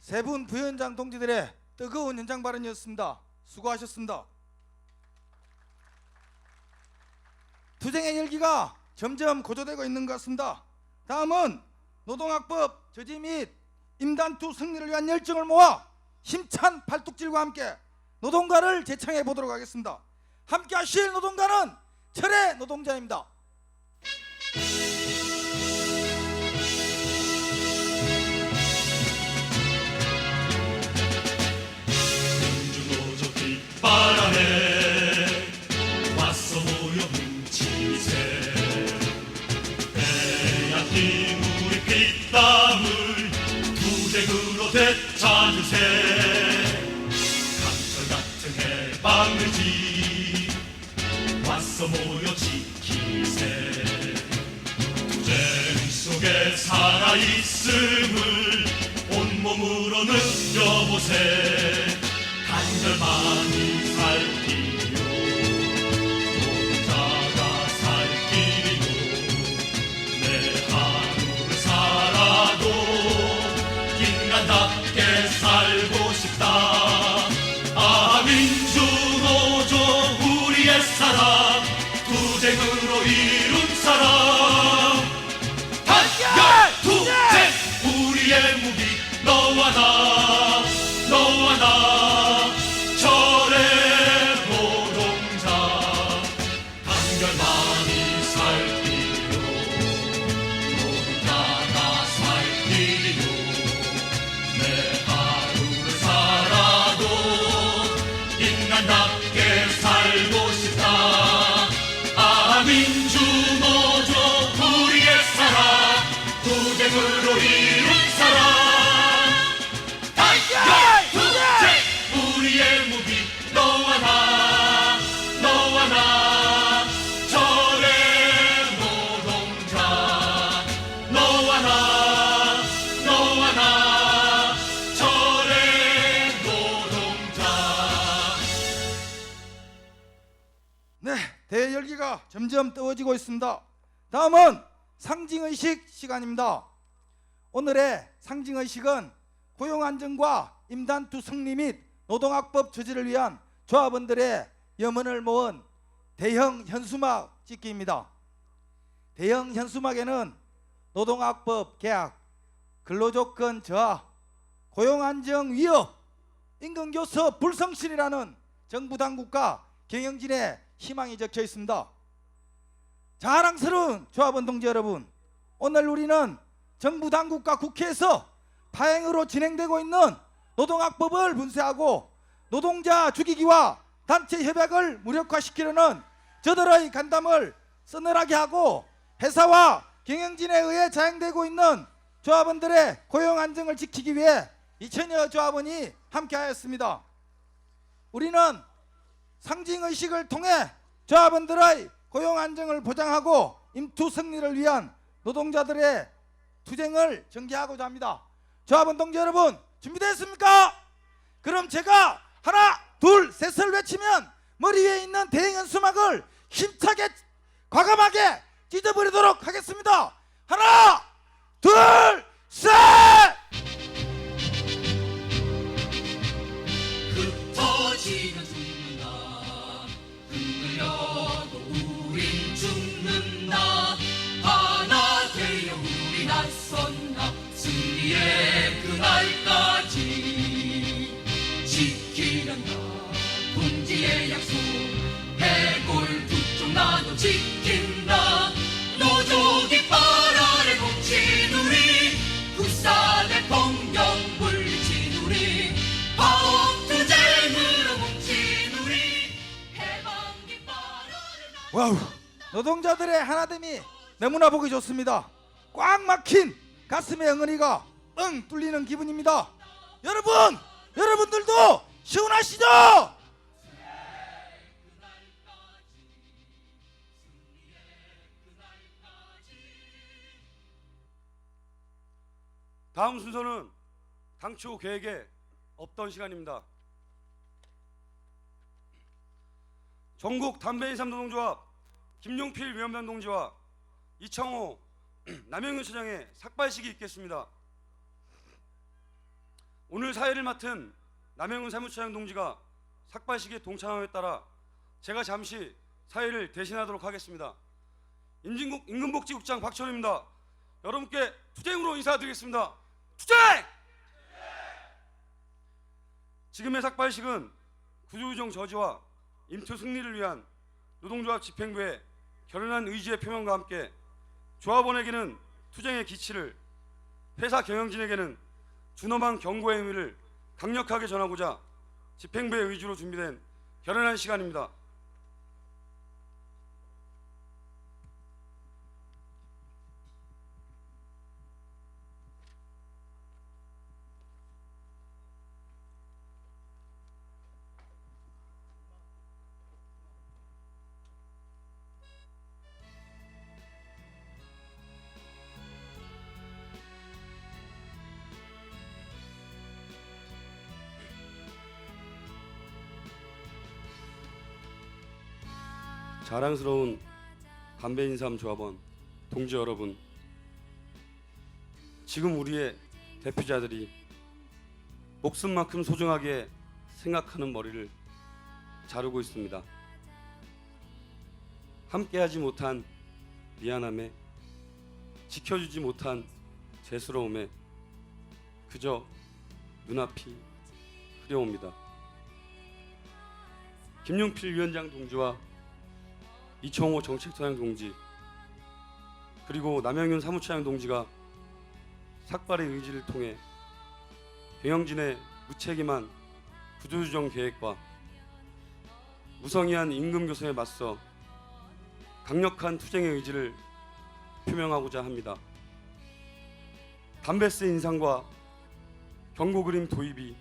세 분 부위원장 동지들의 뜨거운 연장 발언이었습니다. 수고하셨습니다. 투쟁의 열기가 점점 고조되고 있는 것 같습니다. 다음은 노동학법 저지 및 임단투 승리를 위한 열정을 모아 힘찬 팔뚝질과 함께 노동가를 제창해 보도록 하겠습니다. 함께 하실 노동가는 철의 노동자입니다. 민주노조 뒷바람에 왔어 모여 뭉치세 빼앗긴 우리 피땀을 투쟁으로 되찾으세 강철같은 해방을 왔어 모여 지키세 투쟁 속에 살아있음을 온몸으로 느껴보세 단절만이 살 길이요 노동자가 살 길이요 내 하루를 살아도 인간답게 살고 싶다 아 민주노조 우리의 사랑 투쟁으로 이룬 사랑 단결 투쟁 우리의 무기 너와 나 너와 나 철의 노동자 단결만이 살 길이요 노동자가 살 길이요 내 하루를 살아도 인간답게 살고 싶다 아 민주노조 우리의 사랑 투쟁으로 이룬 사랑 우리의 무기 너와 나 너와 나 철의 노동자 너와 대회 열기가 점점 뜨거워지고 있습니다. 다음은 상징의식 시간입니다. 오늘의 상징의식은 고용안정과 임단투 승리 및 노동학법 저지를 위한 조합원들의 염원을 모은 대형 현수막 찍기입니다. 대형 현수막에는 노동학법 개혁, 근로조건 저하, 고용안정 위협, 임금교섭 불성실이라는 정부 당국과 경영진의 희망이 적혀 있습니다. 자랑스러운 조합원 동지 여러분, 오늘 우리는 정부 당국과 국회에서 파행으로 진행되고 있는 노동학법을 문제하고 노동자 죽이기와 단체 협약을 무력화시키려는 저들의 간담을 서늘하게 하고 회사와 경영진에 의해 자행되고 있는 조합원들의 고용 안정을 지키기 위해 2000여 조합원이 함께하였습니다. 우리는 상징의식을 통해 조합원들의 고용 안정을 보장하고 임투 승리를 위한 노동자들의 투쟁을 전개하고자 합니다. 조합원 동지 여러분, 준비되셨습니까? 그럼 제가 하나 둘 셋을 외치면 머리 위에 있는 대형 현수막을 힘차게 과감하게 찢어버리도록 하겠습니다. 하나 둘 셋! 흩어지면 죽는다. 흔들려도 우린 죽는다. 하나 되어 우리 나선다. 승리의 그날까지 지키련다. 동지의 약속 해골 두 쪽 나도 지킨다. 노조 깃발 아래 뭉친 우리 국산의 폭력 물리친 우리 파업투쟁으로 뭉친 우리 해방 깃발 아래 와우, 노동자들의 하나됨이 너무나 보기 좋습니다. 꽉 막힌 가슴의 엉덩이가 뻥 뚫리는 기분입니다. 여러분들도 시원하시죠? 다음 순서는 당초 계획에 없던 시간입니다. 전국 담배23 노동조합 김용필 위원장 동지와 이창호 남영윤 차장의 삭발식이 있겠습니다. 오늘 사회를 맡은 남영윤 사무처장 동지가 삭발식에 동참함에 따라 제가 잠시 사회를 대신하도록 하겠습니다. 임금복지국장 박철우입니다. 여러분께 투쟁으로 인사드리겠습니다. 투쟁! 지금의 삭발식은 구조조정 저지와 임투 승리를 위한 노동조합 집행부의 결연한 의지의 표명과 함께 조합원에게는 투쟁의 기치를, 회사 경영진에게는 준엄한 경고의 의미를 강력하게 전하고자 집행부의 의지로 준비된 결연한 시간입니다. 자랑스러운 담배인삼 조합원 동지 여러분, 지금 우리의 대표자들이 목숨만큼 소중하게 생각하는 머리를 자르고 있습니다. 함께하지 못한 미안함에, 지켜주지 못한 죄스러움에 그저 눈앞이 흐려옵니다. 김용필 위원장 동지와 이청호 정책처장 동지, 그리고 남영윤 사무처장 동지가 삭발의 의지를 통해 경영진의 무책임한 구조조정 계획과 무성의한 임금교섭에 맞서 강력한 투쟁의 의지를 표명하고자 합니다. 담배세 인상과 경고 그림 도입이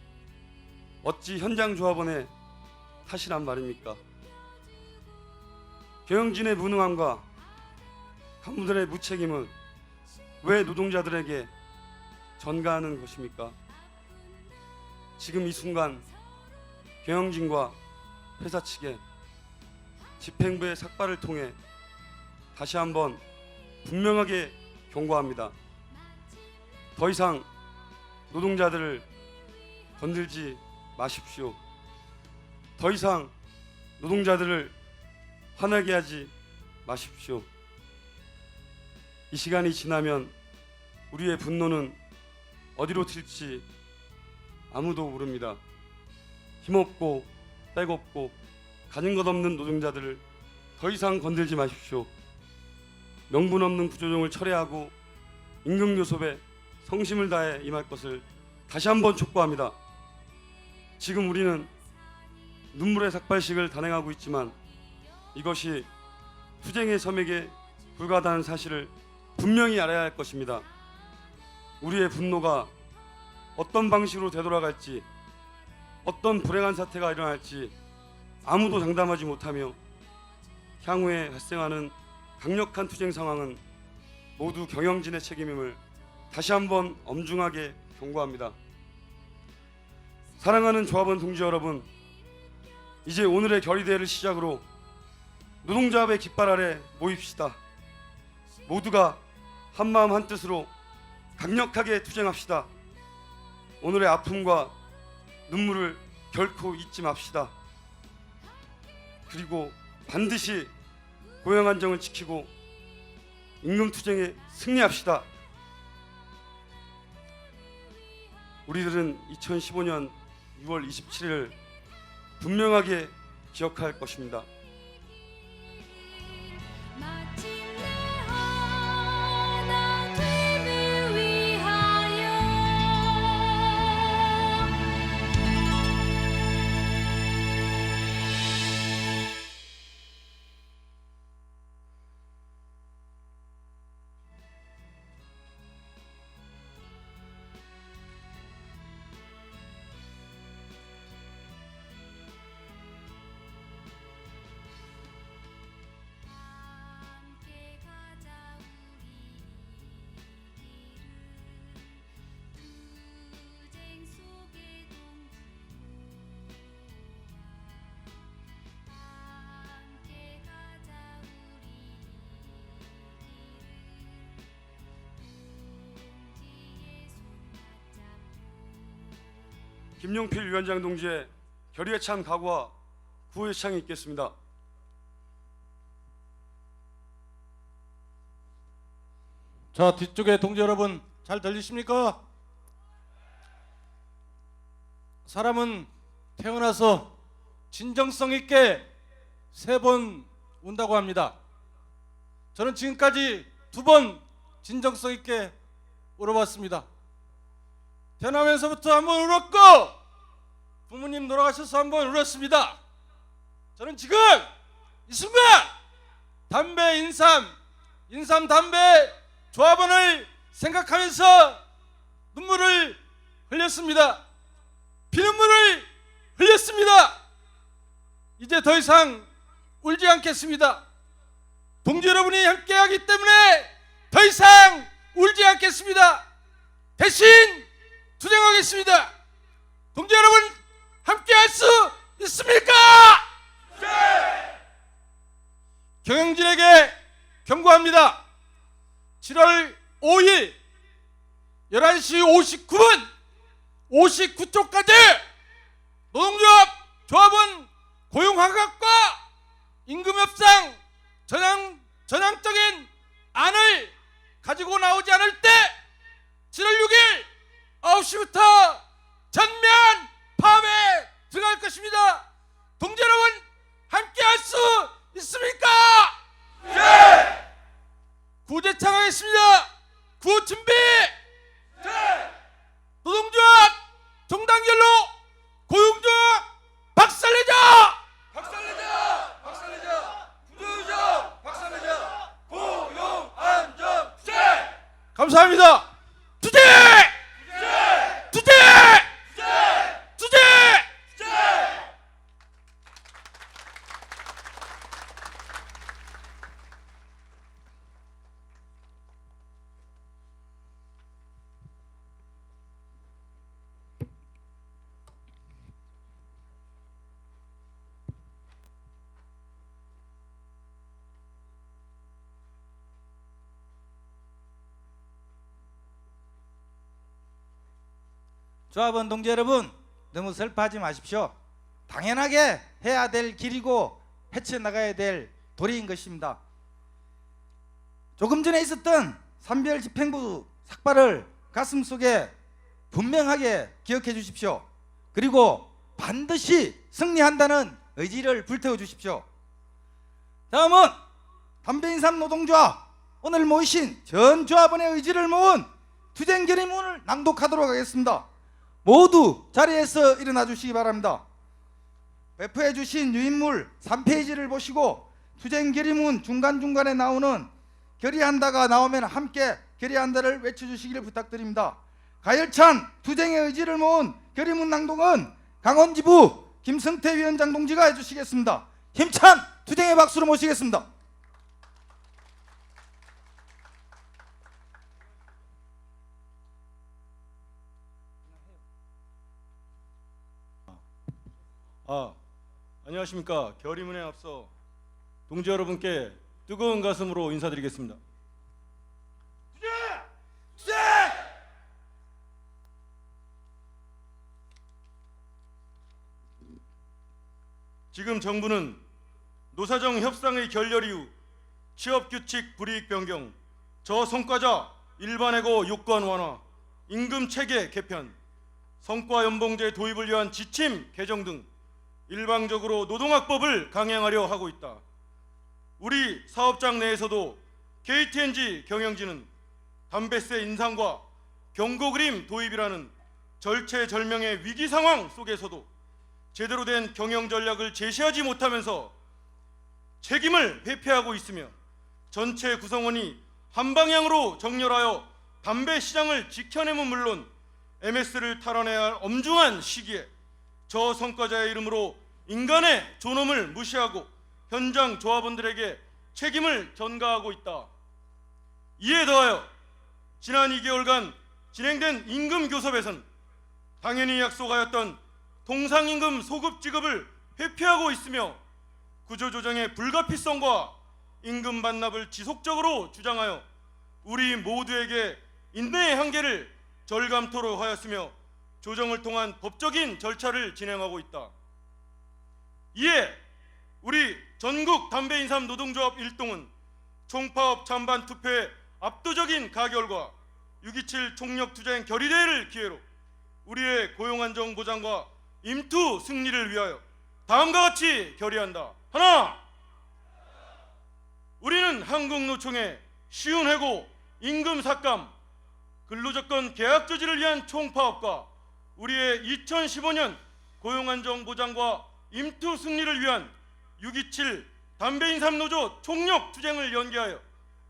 어찌 현장 조합원의 탓이란 말입니까? 경영진의 무능함과 간부들의 무책임은 왜 노동자들에게 전가하는 것입니까? 지금 이 순간 경영진과 회사 측에 집행부의 삭발을 통해 다시 한번 분명하게 경고합니다. 더 이상 노동자들을 건들지 마십시오. 더 이상 노동자들을 화나게 하지 마십시오. 이 시간이 지나면 우리의 분노는 어디로 튈지 아무도 모릅니다. 힘없고 백없고 가진 것 없는 노동자들을 더 이상 건들지 마십시오. 명분 없는 구조조정을 철회하고 임금교섭에 성심을 다해 임할 것을 다시 한번 촉구합니다. 지금 우리는 눈물의 삭발식을 단행하고 있지만 이것이 투쟁의 섬에게 불과하다는 사실을 분명히 알아야 할 것입니다. 우리의 분노가 어떤 방식으로 되돌아갈지, 어떤 불행한 사태가 일어날지 아무도 장담하지 못하며 향후에 발생하는 강력한 투쟁 상황은 모두 경영진의 책임임을 다시 한번 엄중하게 경고합니다. 사랑하는 조합원 동지 여러분, 이제 오늘의 결의대회를 시작으로 노동조합의 깃발 아래 모입시다. 모두가 한마음 한뜻으로 강력하게 투쟁합시다. 오늘의 아픔과 눈물을 결코 잊지 맙시다. 그리고 반드시 고용 안정을 지키고 임금 투쟁에 승리합시다. 우리들은 2015년 6월 27일을 분명하게 기억할 것입니다. 마침내 하나 되기 위하여 함께 가자 우리 길을 투쟁 속에 동지고와 함께 가자 우리 길을 동지의 손 맞잡고 김용필 위원장 동지의 결의에 찬 각오와 구호의 창이 있겠습니다. 자, 뒤쪽에 동지 여러분 잘 들리십니까? 사람은 태어나서 진정성 있게 3번 운다고 합니다. 저는 지금까지 2번 진정성 있게 울어봤습니다. 태어나면서부터 한번 울었고 부모님 돌아가셔서 한번 울었습니다. 저는 지금 이 순간 담배 인삼 담배 조합원을 생각하면서 눈물을 흘렸습니다. 피눈물을 흘렸습니다. 이제 더 이상 울지 않겠습니다. 동지 여러분이 함께하기 때문에 더 이상 울지 않겠습니다. 대신 투쟁하겠습니다. 동지 여러분 함께할 수 있습니까? 네! 경영진에게 경고합니다. 7월 5일 11시 59초까지 노동조합 조합원 고용화각과 임금협상 전향적인 안을 가지고 나오지 않을 때 7월 6일 9시부터 전면 파업에 들어갈 것입니다. 동지 여러분 함께할 수 있습니까? 네! 구호 제창하겠습니다. 구호 준비. 네! 노동조합 정당결로 고용조합 박살내자. 박살내자. 박살내자. 구조조합 박살내자. 고용 안정 투쟁. 감사합니다. 투쟁. 투쟁. 투쟁. 조합원 동지 여러분, 너무 슬퍼하지 마십시오. 당연하게 해야 될 길이고 헤쳐나가야 될 도리인 것입니다. 조금 전에 있었던 산별 집행부 삭발을 가슴속에 분명하게 기억해 주십시오. 그리고 반드시 승리한다는 의지를 불태워 주십시오. 다음은 담배인삼 노동조합, 오늘 모이신 전 조합원의 의지를 모은 투쟁 결의문을 낭독하도록 하겠습니다. 모두 자리에서 일어나 주시기 바랍니다. 배포해 주신 유인물 3페이지를 보시고 투쟁 결의문 중간중간에 나오는 결의한다가 나오면 함께 결의한다를 외쳐주시기를 부탁드립니다. 가열찬 투쟁의 의지를 모은 결의문 낭독은 강원지부 김성태 위원장 동지가 해주시겠습니다. 힘찬 투쟁의 박수로 모시겠습니다. 안녕하십니까. 결의문에 앞서 동지 여러분께 뜨거운 가슴으로 인사드리겠습니다. 지금 정부는 노사정 협상의 결렬 이후 취업규칙 불이익 변경, 저성과자 일반해고 요건 완화, 임금 체계 개편, 성과 연봉제 도입을 위한 지침 개정 등 일방적으로 노동학법을 강행하려 하고 있다. 우리 사업장 내에서도 KTNG 경영진은 담배세 인상과 경고그림 도입이라는 절체절명의 위기 상황 속에서도 제대로 된 경영 전략을 제시하지 못하면서 책임을 회피하고 있으며 전체 구성원이 한 방향으로 정렬하여 담배 시장을 지켜내면 물론 MS를 탈환해야 할 엄중한 시기에 저성과자의 이름으로 인간의 존엄을 무시하고 현장 조합원들에게 책임을 전가하고 있다. 이에 더하여 지난 2개월간 진행된 임금 교섭에선 당연히 약속하였던 통상임금 소급 지급을 회피하고 있으며 구조조정의 불가피성과 임금 반납을 지속적으로 주장하여 우리 모두에게 인내의 한계를 절감토록 하였으며 조정을 통한 법적인 절차를 진행하고 있다. 이에 우리 전국 담배인삼 노동조합 일동은 총파업 찬반 투표의 압도적인 가결과 6.27 총력투쟁 결의대회를 기회로 우리의 고용안정 보장과 임투 승리를 위하여 다음과 같이 결의한다. 하나, 우리는 한국노총의 쉬운 해고, 임금 삭감, 근로조건 계약 저지를 위한 총파업과 우리의 2015년 고용안정 보장과 임투 승리를 위한 6.27 담배인삼 노조 총력 투쟁을 연계하여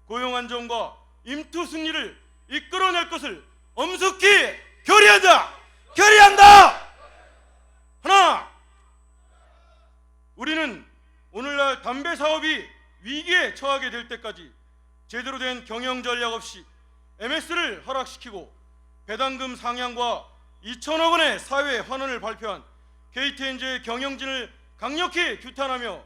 고용안정과 임투 승리를 이끌어낼 것을 엄숙히 결의한다. 결의한다. 하나, 우리는 오늘날 담배 사업이 위기에 처하게 될 때까지 제대로 된 경영 전략 없이 MS를 하락시키고 배당금 상향과 2천억 원의 사회 환원을 발표한 KTNG의 경영진을 강력히 규탄하며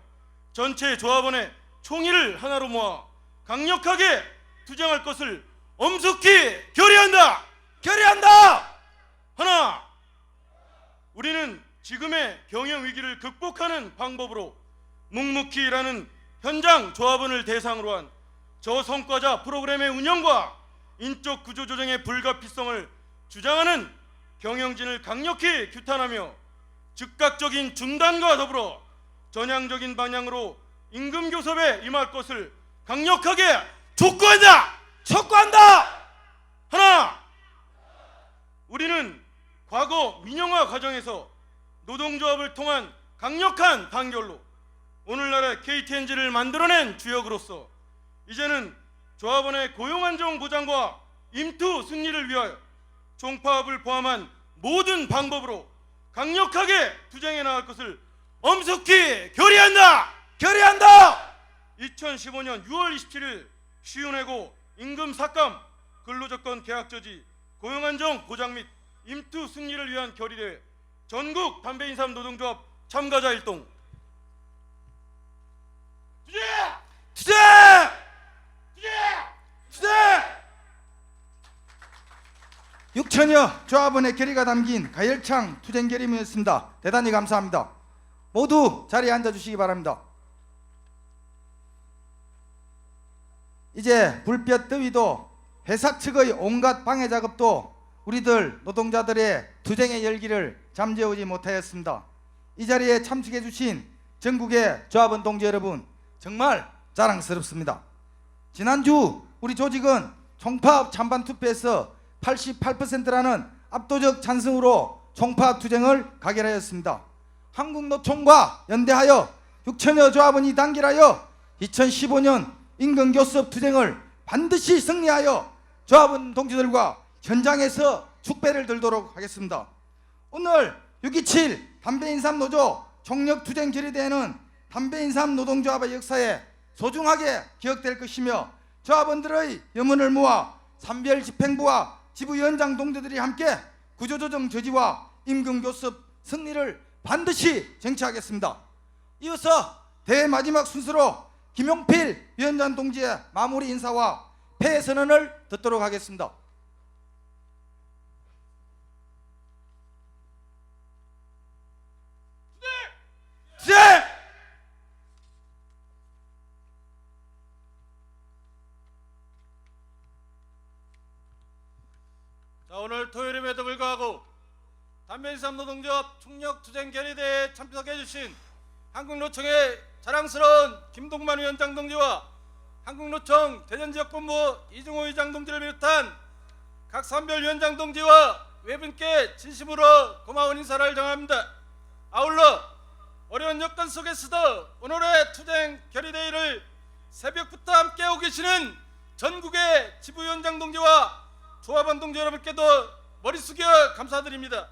전체 조합원의 총의를 하나로 모아 강력하게 투쟁할 것을 엄숙히 결의한다. 결의한다. 하나, 우리는 지금의 경영 위기를 극복하는 방법으로 묵묵히 일하는 현장 조합원을 대상으로 한 저성과자 프로그램의 운영과 인적 구조 조정의 불가피성을 주장하는 경영진을 강력히 규탄하며 즉각적인 중단과 더불어 전향적인 방향으로 임금 교섭에 임할 것을 강력하게 촉구한다. 촉구한다. 하나, 우리는 과거 민영화 과정에서 노동조합을 통한 강력한 단결로 오늘날의 KTNG를 만들어낸 주역으로서 이제는 조합원의 고용안정 보장과 임투 승리를 위하여 총파업을 포함한 모든 방법으로 강력하게 투쟁해 나갈 것을 엄숙히 결의한다. 결의한다. 2015년 6월 27일 쉬운해고 임금 삭감 근로조건 계약 저지 고용안정 보장 및 임투 승리를 위한 결의대회 전국 담배인삼 노동조합 참가자 일동 투쟁! 투쟁! 투쟁! 투쟁! 6천여 조합원의 결의가 담긴 가열창 투쟁 결의문이었습니다. 대단히 감사합니다. 모두 자리에 앉아주시기 바랍니다. 이제 불볕 더위도 회사 측의 온갖 방해 작업도 우리들 노동자들의 투쟁의 열기를 잠재우지 못하였습니다. 이 자리에 참석해 주신 전국의 조합원 동지 여러분, 정말 자랑스럽습니다. 지난주 우리 조직은 총파업 찬반 투표에서 88%라는 압도적 찬성으로 총파업 투쟁을 가결하였습니다. 한국노총과 연대하여 6천여 조합원이 단결하여 2015년 임금교섭 투쟁을 반드시 승리하여 조합원 동지들과 현장에서 축배를 들도록 하겠습니다. 오늘 6.27 담배인삼노조 총력투쟁 결의대회는 담배인삼 노동조합의 역사에 소중하게 기억될 것이며 조합원들의 염원을 모아 산별집행부와 지부위원장 동지들이 함께 구조조정 저지와 임금교섭 승리를 반드시 쟁취하겠습니다. 이어서 대회 마지막 순서로 김용필 위원장 동지의 마무리 인사와 폐회 선언을 듣도록 하겠습니다. 네! 자, 오늘 토요일임에도 불구하고 담배인삼 노동조합 총력투쟁 결의대회에 참석해 주신 한국노총의 자랑스러운 김동만 위원장 동지와 한국노총 대전지역본부 이중호 의장 동지를 비롯한 각 산별위원장 동지와 외분께 진심으로 고마운 인사를 전합니다. 아울러 어려운 여건 속에서도 오늘의 투쟁 결의대회를 새벽부터 함께하고 계시는 전국의 지부위원장 동지와 조합원 동지 여러분께도 머리 숙여 감사드립니다.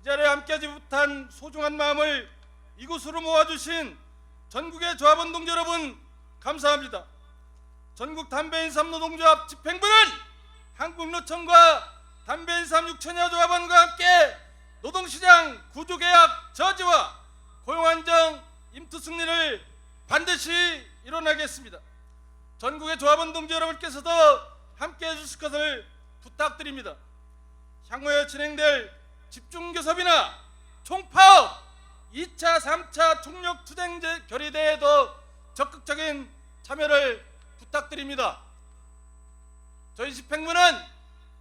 이 자리에 함께하지 못한 소중한 마음을 이곳으로 모아주신 전국의 조합원 동지 여러분 감사합니다. 전국 담배인삼 노동조합 집행부는 한국노총과 담배인삼 6천여 조합원과 함께 노동시장 구조개혁 저지와 고용안정 임투 승리를 반드시 이뤄내겠습니다. 전국의 조합원 동지 여러분께서도 함께해 주실 것을 부탁드립니다. 향후에 진행될 집중교섭이나 총파업 2차, 3차 총력투쟁 결의대회에도 적극적인 참여를 부탁드립니다. 저희 집행부는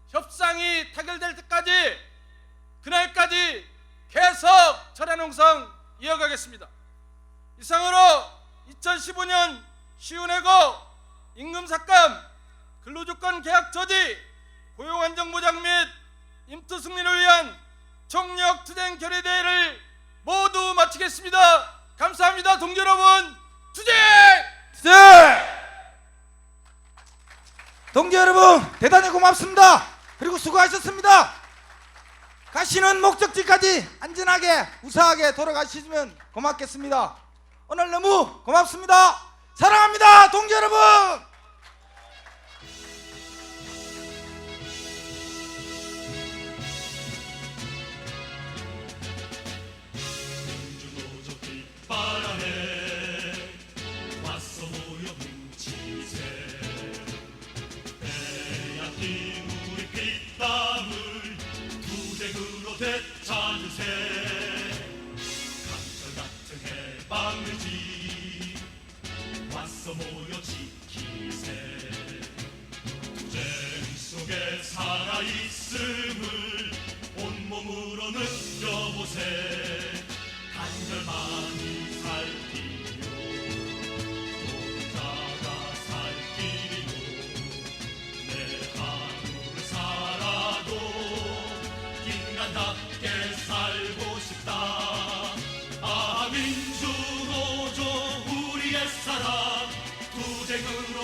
협상이 타결될 때까지 그날까지 계속 철야 농성 이어가겠습니다. 이상으로 2015년 시운해고 임금삭감 근로조건 계약 저지 고용안정보장 및 임투 승리를 위한 총력투쟁 결의대회를 모두 마치겠습니다. 감사합니다. 동지 여러분, 투쟁! 동지 여러분 대단히 고맙습니다. 그리고 수고하셨습니다. 가시는 목적지까지 안전하게 무사하게 돌아가시면 고맙겠습니다. 오늘 너무 고맙습니다. 사랑합니다. 동지 여러분. 민주노조 뒷바람에 맞서 모여 뭉치세 빼앗긴 우리 피땀을 투쟁으로 되찾으세 강철같은 해방의지 맞서 모여 지키세 투쟁 속에 살아있음을 온몸으로 느껴보세 단절만이 살 길이요 노동자가 살 길이요 내 하루를 살아도 인간답게 살고 싶다. 아 민주노조 우리의 사랑 투쟁으로